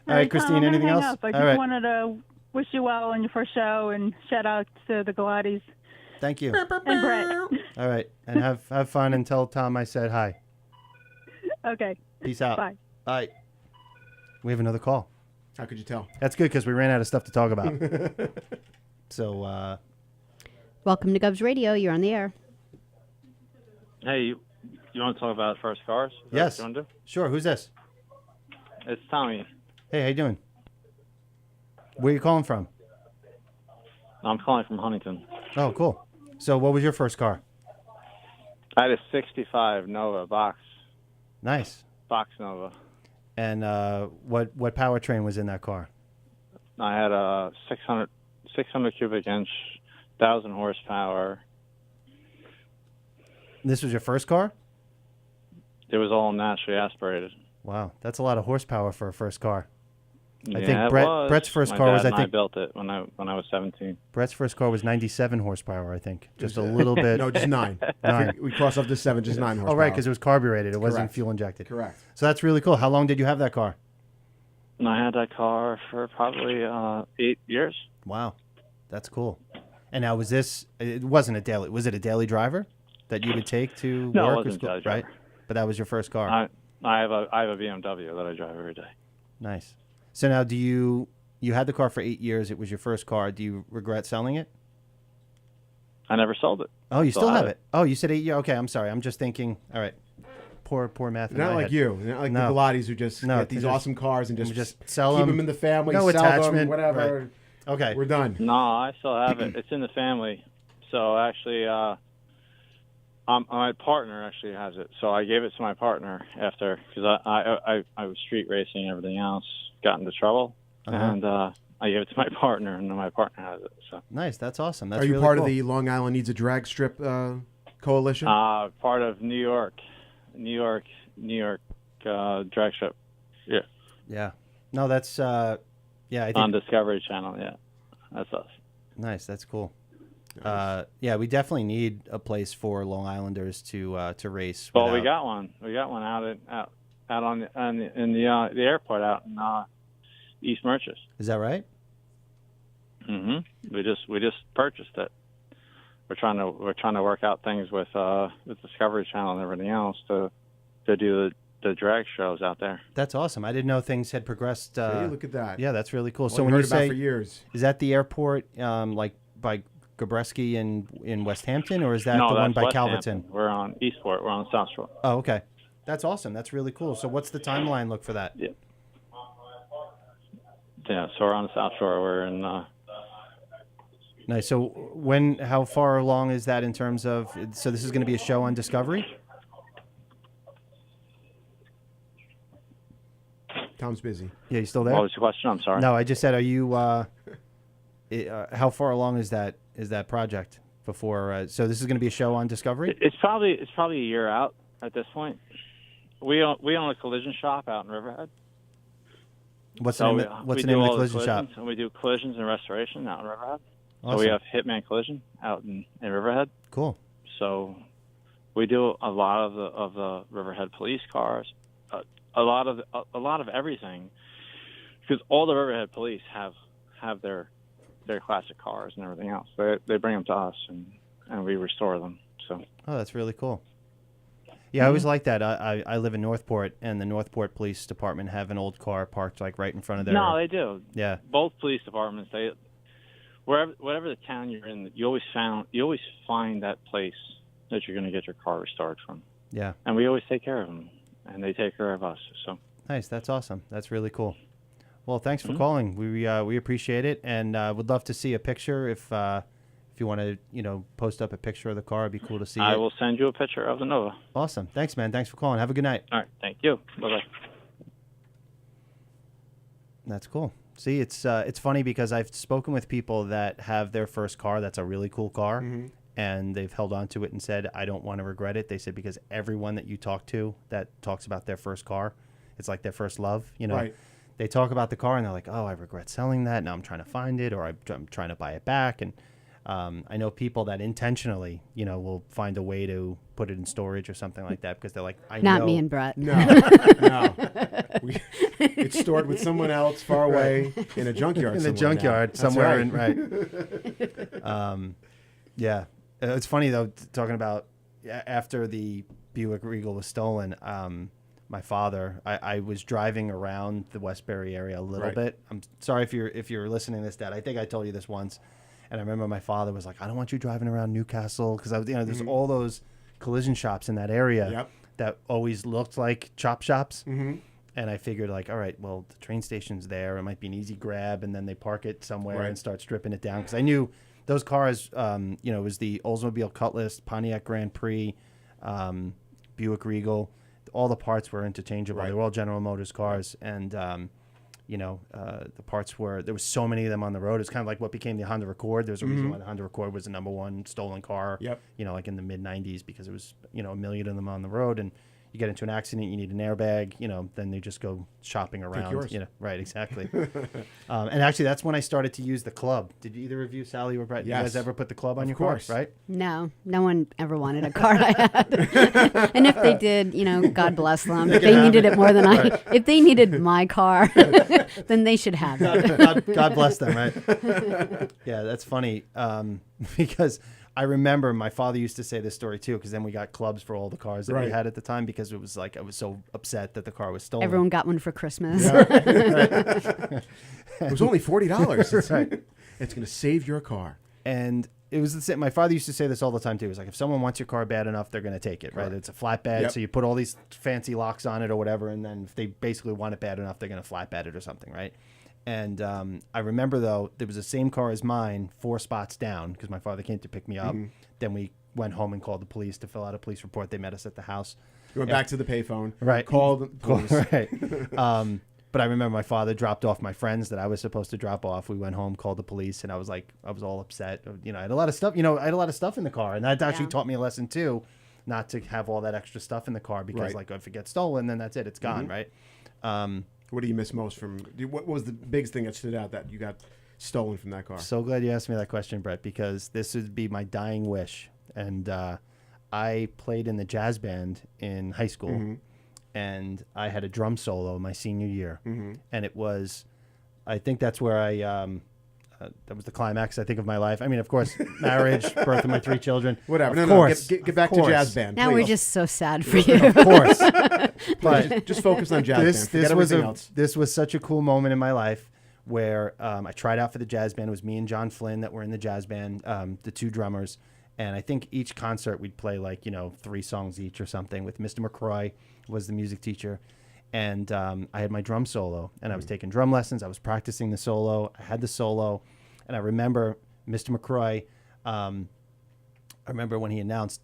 All right, Christine, I'm gonna anything hang else? Up. I All just right. wanted to wish you well on your first show and shout out to the Galatis Thank you. and Brett. All right. And have fun and tell Tom I said hi. Okay. Peace out. Bye. Bye. We have another call. How could you tell? That's good because we ran out of stuff to talk about. So, Welcome to Govs Radio. You're on the air. Hey, you want to talk about first cars? Is that yes. what you want to do? Sure. Who's this? It's Tommy. Hey, how you doing? Where you calling from? I'm calling from Huntington. Oh, cool. So what was your first car? I had a 65 Nova box Nice. Nova. And what powertrain was in that car? I had a 600 cubic inch, 1,000 horsepower. This was your first car? It was all naturally aspirated. Wow, that's a lot of horsepower for a first car. I Yeah, think it Brett's first My car was, dad I and think- built it when I was 17. Brett's first car was 97 horsepower, I think. Just a little bit. No, just 9. Nine. We crossed up to 7, just 9 horsepower. Oh, right, because it was carbureted. It wasn't Correct. fuel injected. Correct. So that's really cool. How long did you have that car? And I had that car for probably 8 years. Wow, that's cool. And now was this? It wasn't a daily. Was it a daily driver that you would take to No, it work wasn't or a school? daily Right. driver. But that was your first car. I have a BMW that I drive every day. Nice. So now, you had the car for 8 years. It was your first car. Do you regret selling it? I never sold it. Oh, you Still still have have it. Oh, you said 8 years. Okay, I'm sorry. I'm just thinking. All right. Poor math. in Not my like head. you. Not like No. the Galatis who just No, get these just- awesome cars and just sell keep them. them in the family, No sell attachment. them, whatever. Right. Okay. We're done. No, I still have it. It's in the family. So actually, my partner actually has it. So I gave it to my partner after because I was street racing and everything else, got into trouble, and I gave it to my partner, and then my partner has it. So Nice. That's awesome. That's Are you really part cool. of the Long Island Needs a Drag Strip coalition? part of New York drag strip. Yeah, Yeah. No, that's yeah. I think on Discovery Channel. Yeah, that's us. nice. That's cool. Yeah, we definitely need a place for Long Islanders to race. Well, we without- got one. We got one out on in the airport out in East Merchant. Is that right? We just purchased it. We're trying to work out things with Discovery Channel and everything else to do the drag shows out there. That's awesome. I didn't know things had progressed. Hey, look at that. Yeah, that's really cool. All So we when you heard about say, for years. is that the airport like by Gabreski in West Hampton, or is that No, the one that's by West Calverton? Hampton. We're on Eastport. We're on the South Shore. Oh, okay. That's awesome. That's really cool. So what's the timeline look for that? Yeah. Yeah, so we're on the South Shore. We're in. Nice. So how far along is that in terms of? So this is going to be a show on Discovery. Tom's busy. Yeah, you still there? What was your question? I'm sorry. No, I just said, are you? How far along is that project before? So this is going to be a show on Discovery. It's probably a year out at this point. We own a collision shop out in Riverhead. What's So the name of the all collision shop? And we do collisions and restoration out in Riverhead. Awesome. So we have Hitman Collision out in Riverhead. Cool. So we do a lot of the Riverhead police cars, a lot of everything, because all the Riverhead police have have their classic cars and everything else. They bring them to us, and we restore them. So. Oh, that's really cool. Yeah, I always like that. I live in Northport, and the Northport Police Department have an old car parked like right in front of their. No, they do. Yeah. Both police departments, whatever the town you're in, you always find that place that you're going to get your car restored from. Yeah. And we always take care of them, and they take care of us. So. Nice. That's awesome. That's really cool. Well, thanks for calling. We appreciate it, and would love to see a picture if you want to, post up a picture of the car. It'd be cool to see. I it. will send you a picture of the Nova. Awesome. Thanks, man. Thanks for calling. Have a good night. All right. Thank you. Bye-bye. That's cool. See, it's funny because I've spoken with people that have their first car that's a really cool car, and they've held on to it and said, I don't want to regret it. They said because everyone that you talk to that talks about their first car, it's like their first love, Right. They talk about the car and they're like, oh, I regret selling that. Now I'm trying to find it, or I'm trying to buy it back. And I know people that intentionally, will find a way to put it in storage or something like that because they're like, I know. Not me and Brett. No. It's stored with someone else far away in a junkyard. In the junkyard That's somewhere. right. Yeah. It's funny though, talking about after the Buick Regal was stolen. My father, I was driving around the Westbury area a little bit. I'm sorry if you're listening to this, Dad. I think I told you this once, and I remember my father was like, "I don't want you driving around Newcastle because there's all those collision shops in that area that always looked like chop shops." And I figured like, all right, well, the train station's there. It might be an easy grab, and then they park it somewhere and start stripping it down because I knew those cars. It was the Oldsmobile Cutlass, Pontiac Grand Prix, Buick Regal. All the parts were interchangeable. They were all General Motors cars, and the parts there was so many of them on the road. It's kind of like what became the Honda Accord. There's a reason why the Honda Accord was the number one stolen car. Like in the mid '90s because it was a million of them on the road, and you get into an accident, you need an airbag, then they just go shopping around. yours. Right, exactly. And actually, that's when I started to use the club. Did either of you, Sally or Brett, you guys ever put the club on your car? Right? No one ever wanted a car I had. And if they did, God bless them. If they needed it more than if they needed my car, then they should have it. God bless them, right? Yeah, that's funny because I remember my father used to say this story too, because then we got clubs for all the cars that we had at the time because it was like I was so upset that the car was stolen. Everyone got one for Christmas. It was only $40. It's going to save your car. And it was the same. My father used to say this all the time too. It was like, if someone wants your car bad enough, they're going to take it, right? It's a flatbed, so you put all these fancy locks on it or whatever, and then if they basically want it bad enough, they're going to flatbed it or something, right? And I remember, though, there was the same car as mine, 4 spots down, because my father came to pick me up. Then we went home and called the police to fill out a police report. They met us at the house. You went back to the payphone. Right. Called the police. Right. But I remember my father dropped off my friends that I was supposed to drop off. We went home, called the police, and I was all upset. I had a lot of stuff. I had a lot of stuff in the car, and that actually taught me a lesson too, not to have all that extra stuff in the car because, if it gets stolen, then that's it. It's gone, right? What do you miss most from? What was the biggest thing that stood out that you got stolen from that car? So glad you asked me that question, Brett, because this would be my dying wish. And I played in the jazz band in high school, and I had a drum solo my senior year, and it was, I think that's where that was the climax, I think, of my life. I mean, of course, marriage, birth of my 3 children. Whatever. Of course. Get back to jazz band. Now please. we're just so sad for you. Of course. But just focus on jazz band. Forget everything else. This was such a cool moment in my life where I tried out for the jazz band. It was me and John Flynn that were in the jazz band, the 2 drummers. And I think each concert we'd play 3 songs each or something with Mr. McCroy was the music teacher. And I had my drum solo, and I was taking drum lessons. I was practicing the solo. I had the solo, and I remember Mr. McCroy. I remember when he announced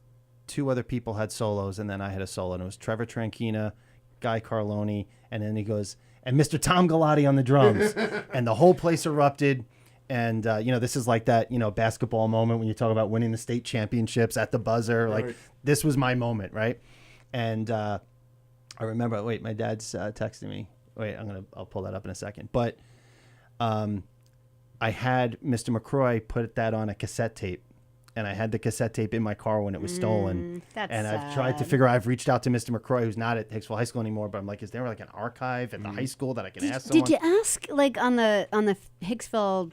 2 other people had solos, and then I had a solo, and it was Trevor Tranchina, Guy Carloni, and then he goes, and Mr. Tom Galati on the drums, and the whole place erupted. And this is like that basketball moment when you talk about winning the state championships at the buzzer. Like this was my moment, right? And I remember, my dad's texting me. I'll pull that up in a second. But I had Mr. McCroy put that on a cassette tape, and I had the cassette tape in my car when it was stolen. That's and I've tried to sad. figure. I've reached out to Mr. McCroy, who's not at Hicksville High School anymore, but I'm like, is there like an archive at the high school that I can ask someone? Did you ask like on the Hicksville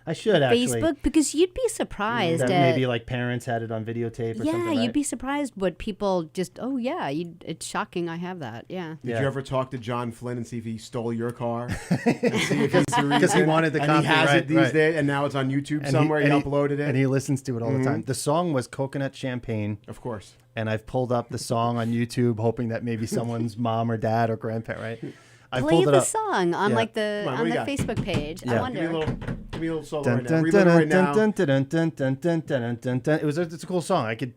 I should actually. Facebook? Because you'd be surprised That at maybe like parents had it on videotape or something. you'd right? be surprised what people just. Oh yeah, it's shocking. I have that. Yeah. Did Yeah. you ever talk to John Flynn and see if he stole your car? Because he wanted the and copy, he has right, it these right. days, and now it's on YouTube And somewhere. He and uploaded it. and he listens to it all the time. The song was Coconut Champagne, of course. and I've pulled up the song on YouTube, hoping that maybe someone's mom or dad or grandparent. Right? I Play pulled it the up. song on Yeah. like the Come on, what on do the you got? Facebook page. Yeah. I wonder. Give me a little solo Dun, right now. dun, Read dun, it right dun, now. dun, dun, dun, dun, dun, dun, dun, dun. It's a cool song. I could.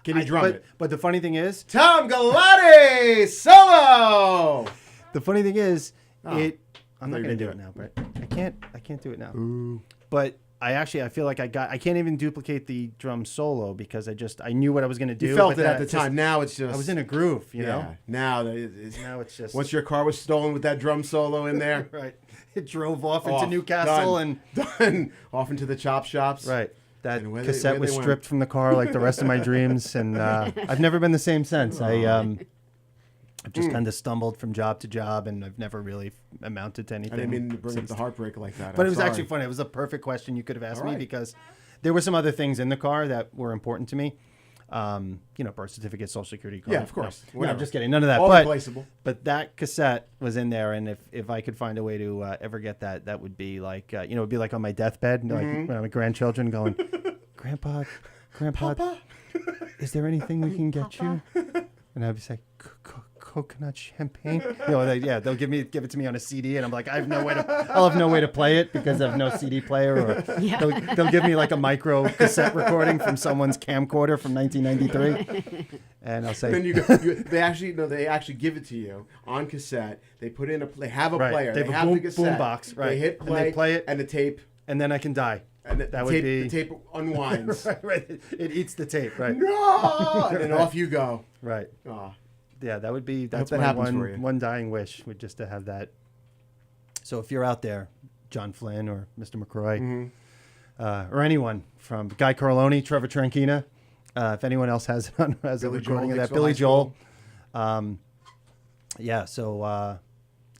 Can you drum but, it? But the funny thing is, Tom Galati solo. the funny thing is, Oh. it. I'm thought not you gonna were do gonna it now, Brett. I can't do it now. Ooh. But I feel like I can't even duplicate the drum solo because I knew what I was gonna do. You felt but it at that the it's just- time. Now it's just. I was in a groove, you yeah. know. Now, Now it's just once your car was stolen with that drum solo in there, right. It drove off off, into Newcastle done, done, off into the chop shops. and that And where cassette they was went. stripped from the car like the rest of my dreams, and I've never been the same since. I've just kind of stumbled from job to job, and I've never really amounted to anything. I didn't mean to bring up since the heartbreak like that. But I'm it was sorry. actually funny. It was a perfect question you could have asked All me right. because there were some other things in the car that were important to me. Birth certificate, social security card. Yeah, of course. No, Whatever. I'm just kidding. None of that. All but replaceable. But that cassette was in there, and if I could find a way to ever get that, that would be like it'd be like on my deathbed, like when my grandchildren going, Grandpa, Papa. is there anything we can get you? And I'd be like, coconut champagne. They'll give it to me on a CD, and I'm like, I'll have no way to play it because I have no CD player, or they'll give me like a micro cassette recording from someone's camcorder from 1993, and I'll say, Then they actually give it to you on cassette. They put in they have a Right. player. They They have a have the cassette. boom box, right. They hit And play. they play it. and the tape. and then I can die. And the That would tape, be- the tape unwinds. right. It eats the tape, right? No, and then off you go. Right. Oh. Yeah, that would be. That's that my happens for you. one dying wish, would just to have that. So if you're out there, John Flynn or Mr. McCroy, or anyone from Guy Carlone, Trevor Tranquina, if anyone else has a Billy recording Joel, of that, Hicksville Billy High School. Joel. Yeah. So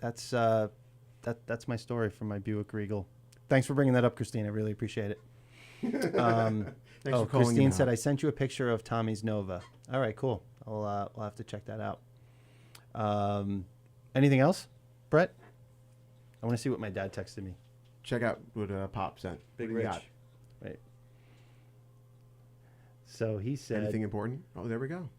that's my story from my Buick Regal. Thanks for bringing that up, Christine. I really appreciate it. Thanks for calling Christine in said out. I sent you a picture of Tommy's Nova. All right, cool. I'll have to check that out. Anything else, Brett? I want to see what my dad texted me. Check out what Pop sent. Big What do you Rich. Right. So he got? said, Anything important? Oh, there we go.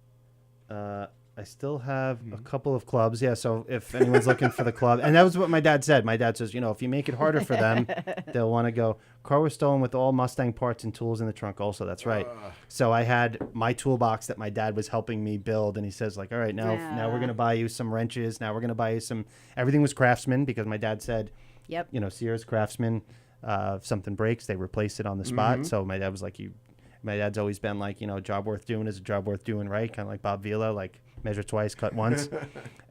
I still have a couple of clubs. Yeah, so if anyone's looking for the club, and that was what my dad said. My dad says, if you make it harder for them, they'll want to go. Car was stolen with all Mustang parts and tools in the trunk also. That's right. So I had my toolbox that my dad was helping me build, and he says, like, all right, now we're going to buy you some wrenches. Now we're going to buy you some, everything was Craftsman because my dad said, Yep. Sears Craftsman, if something breaks, they replace it on the spot. So my dad was like, my dad's always been like, job worth doing is a job worth doing, right? Kind of like Bob Vila, like measure twice, cut once.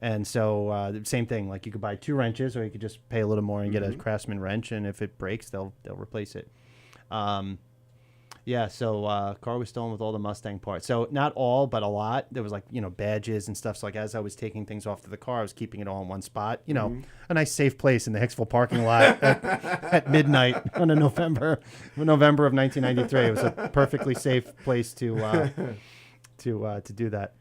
And so same thing, like you could buy 2 wrenches or you could just pay a little more and get a Craftsman wrench. And if it breaks, they'll replace it. So car was stolen with all the Mustang parts. So not all, but a lot. There was like, badges and stuff. So like as I was taking things off to the car, I was keeping it all in one spot. A nice safe place in the Hicksville parking lot at midnight on November of 1993. It was a perfectly safe place to do that.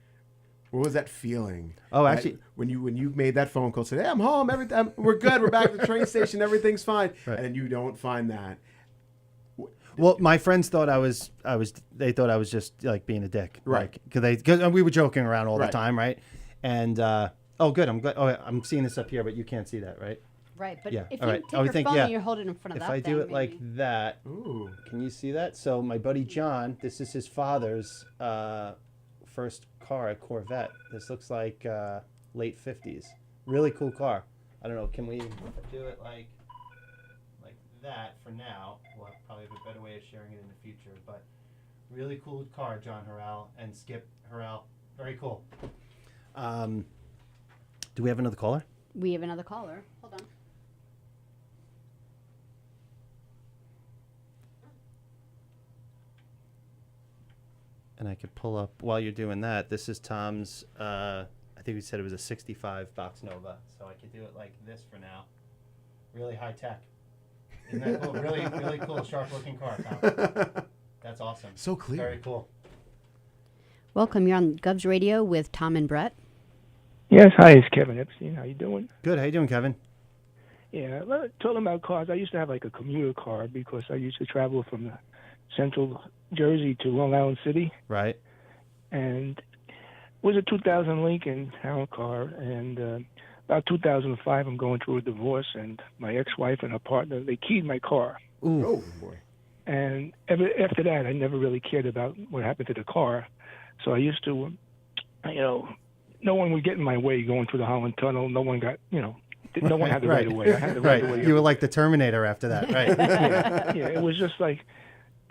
What was that feeling? Oh, actually, when you made that phone call, said, "Hey, I'm home. We're good. We're back at the train station. Everything's fine." Right. And you don't find that. well, my friends thought they thought I was just like being a dick, Right. Because we were joking around all Right. the time, right? And oh, good. I'm glad. Oh, I'm seeing this up here, but you can't see that, right? Right, but Yeah, if all you right. take I would your think, phone yeah. and you're holding it in front of If that I do thing, it like maybe. that, Ooh. can you see that? So my buddy John, this is his father's first car, a Corvette. This looks like late 50s. Really cool car. I don't know. Can we do it like that for now? We'll probably have a better way of sharing it in the future. But really cool car, John Harrell and Skip Harrell. Very cool. Do we have another caller? We have another caller. Hold on. and I could pull up while you're doing that. This is Tom's. I think we said it was a '65 Box Nova, so I could do it like this for now. Really high tech. Isn't that cool? Really, really cool, sharp-looking car, Tom. That's awesome. So clear. Very cool. Welcome. You're on Govs Radio with Tom and Brett. Yes, hi, it's Kevin Epstein. How you doing? Good. How you doing, Kevin? Yeah, well, talking about cars, I used to have like a commuter car because I used to travel from central Jersey to Long Island City. Right. And it was a 2000 Lincoln Town car. And about 2005, I'm going through a divorce, and my ex-wife and her partner, they keyed my car. Ooh. Oh, boy. And after that, I never really cared about what happened to the car. So I used to, no one would get in my way going through the Holland Tunnel. No one got, no one had the right of way. I had the right of way. You were like the Terminator after that, right? Yeah, it was just like,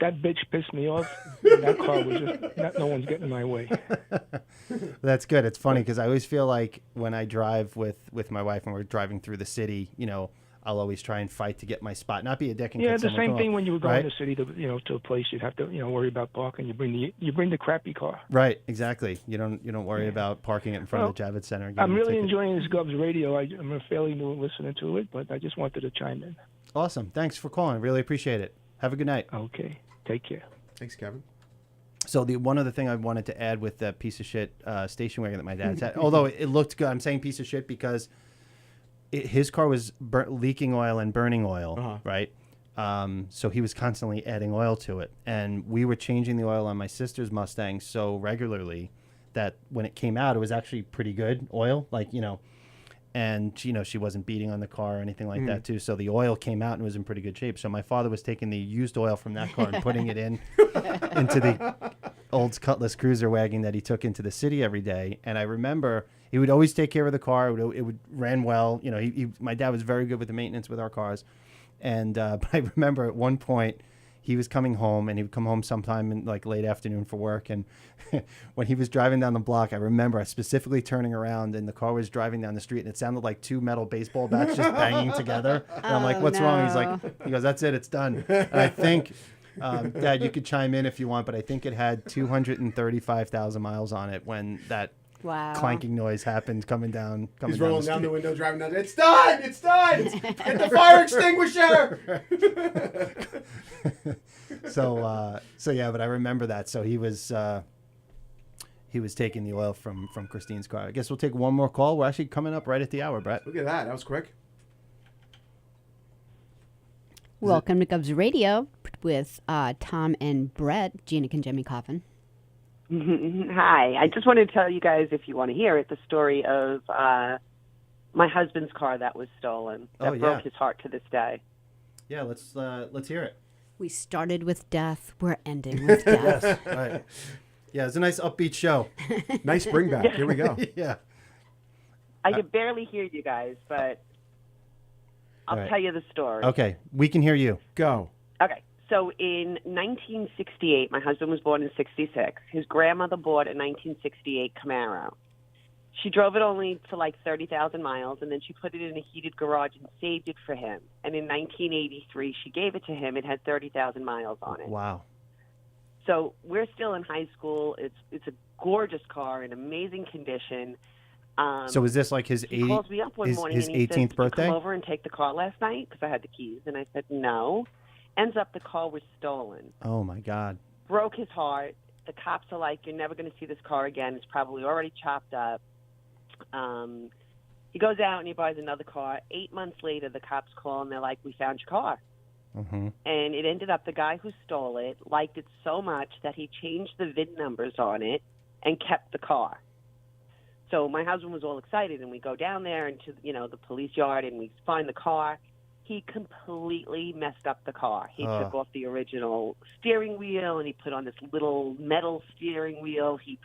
that bitch pissed me off. And that car was just, no one's getting in my way. That's good. It's funny because I always feel like when I drive with my wife and we're driving through the city, I'll always try and fight to get my spot, not be a dick and Yeah, cut the someone same off, thing when you were going right? to the city to a place, you'd have to, worry about parking. You bring the crappy car. Right, exactly. You don't worry about parking it in front of the Javits Center. And I'm getting a really ticket. enjoying this Govs Radio. I'm a fairly new listener to it, but I just wanted to chime in. Awesome. Thanks for calling. Really appreciate it. Have a good night. Okay, take care. Thanks, Kevin. So the one other thing I wanted to add with that piece of shit station wagon that my dad's had, although it looked good, I'm saying piece of shit because his car was leaking oil and burning oil, right? So he was constantly adding oil to it. And we were changing the oil on my sister's Mustang so regularly that when it came out, it was actually pretty good oil, and she wasn't beating on the car or anything like that too. So the oil came out and was in pretty good shape. So my father was taking the used oil from that car and putting it into the old Cutlass cruiser wagon that he took into the city every day. And I remember he would always take care of the car. It would ran well. My dad was very good with the maintenance with our cars. And but I remember at one point he was coming home, and he would come home sometime in late afternoon for work. And when he was driving down the block, I remember specifically turning around, and the car was driving down the street, and it sounded like two metal baseball bats just banging together. And I'm like, "What's wrong?" He goes, "That's it, it's done." And I think, Dad, you could chime in if you want, but I think it had 235,000 miles on it when that clanking noise happened coming down. He's rolling down the window, driving down. It's done! It's done! Get the fire extinguisher! So yeah, but I remember that. So he was taking the oil from Christine's car. I guess we'll take one more call. We're actually coming up right at the hour, Brett. Look at that. That was quick. Welcome to Govs Radio with Tom and Brett, Gina and Jimmy Coffin. Hi. I just wanted to tell you guys, if you want to hear it, the story of my husband's car that was stolen. That broke his heart to this day. Yeah, let's hear it. We started with death. We're ending with death. Yes, right. Yeah, it's a nice upbeat show. Nice bring back. Here we go. Yeah. I could barely hear you guys, but I'll tell you the story. Okay, we can hear you. Go. Okay. So in 1968, my husband was born in 66. His grandmother bought a 1968 Camaro. She drove it only to 30,000 miles, and then she put it in a heated garage and saved it for him. And in 1983, she gave it to him. It had 30,000 miles on it. Wow. So we're still in high school. It's a gorgeous car in amazing condition. So is this like his He calls me up one morning his and he 18th says, birthday? "Did you come over and take the car last night?" Because I had the keys. And I said, no. Ends up the car was stolen. Oh, my God. Broke his heart. The cops are like, "You're never going to see this car again. It's probably already chopped up." He goes out and he buys another car. 8 months later, the cops call and they're like, "We found your car." Mm-hmm. And it ended up the guy who stole it liked it so much that he changed the VIN numbers on it and kept the car. So my husband was all excited, and we go down there into the police yard and we find the car. He completely messed up the car. He took off the original steering wheel and he put on this little metal steering wheel. He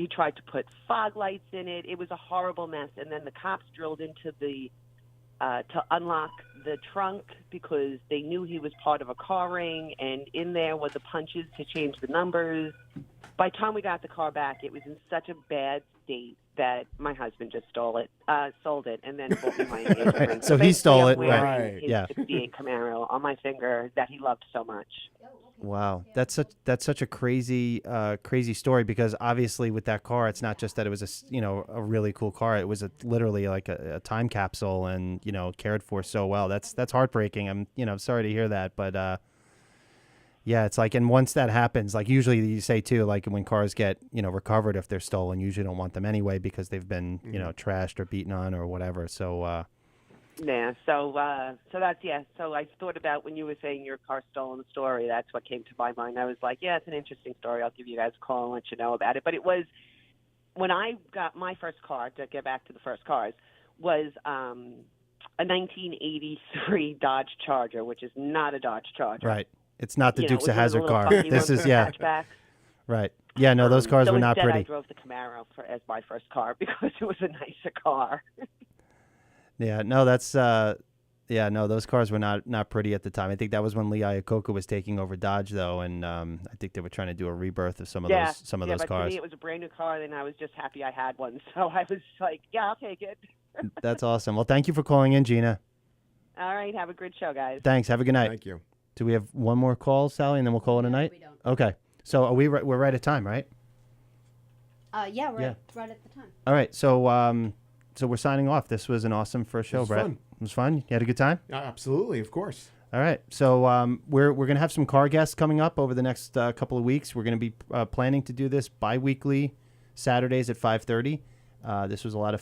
tried to put fog lights in it. It was a horrible mess. And then the cops drilled into to unlock the trunk because they knew he was part of a car ring, and in there were the punches to change the numbers. By the time we got the car back, it was in such a bad state that my husband just sold it, and then bought me my engagement ring. So he stole it, I'm wearing right? His Yeah. 68 Camaro on my finger that he loved so much. Wow, that's such a crazy story, because obviously with that car, it's not just that it was a really cool car. It was literally like a time capsule, and cared for so well. That's heartbreaking. I'm sorry to hear that, but yeah, it's like, and once that happens, like usually you say too, like when cars get recovered, if they're stolen, you usually don't want them anyway because they've been trashed or beaten on or whatever. So. Yeah, so that's, yeah. So I thought about when you were saying your car stolen the story, that's what came to my mind. I was like, yeah, it's an interesting story. I'll give you guys a call and let you know about it. But it was, when I got my first car, to get back to the first cars, was a 1983 Dodge Charger, which is not a Dodge Charger. Right. It's not the You know, Dukes it of was Hazzard one of the car. little funky This ones is, with yeah. hatchbacks. Right. Yeah, no, those cars so were not instead pretty. I drove the Camaro as my first car because it was a nicer car. Yeah, no, that's those cars were not pretty at the time. I think that was when Lee Iacocca was taking over Dodge, though, and I think they were trying to do a rebirth of some of those but cars. to me it was a brand new car, and I was just happy I had one. So I was like, yeah, I'll take it. That's awesome. Well, thank you for calling in, Gina. All right, have a good show, guys. Thanks. Have a good night. Thank you. Do we have one more call, Sally, and then we'll call it a night? We don't. Okay. So are we're right at time, right? Yeah, we're Yeah. right at the time. All right. So we're signing off. This was an awesome first show, was Brett. fun. It was fun. You had a good time? Absolutely, of course. All right. So we're gonna have some car guests coming up over the next couple of weeks. We're gonna be planning to do this bi-weekly Saturdays at 5:30. This was a lot of fun.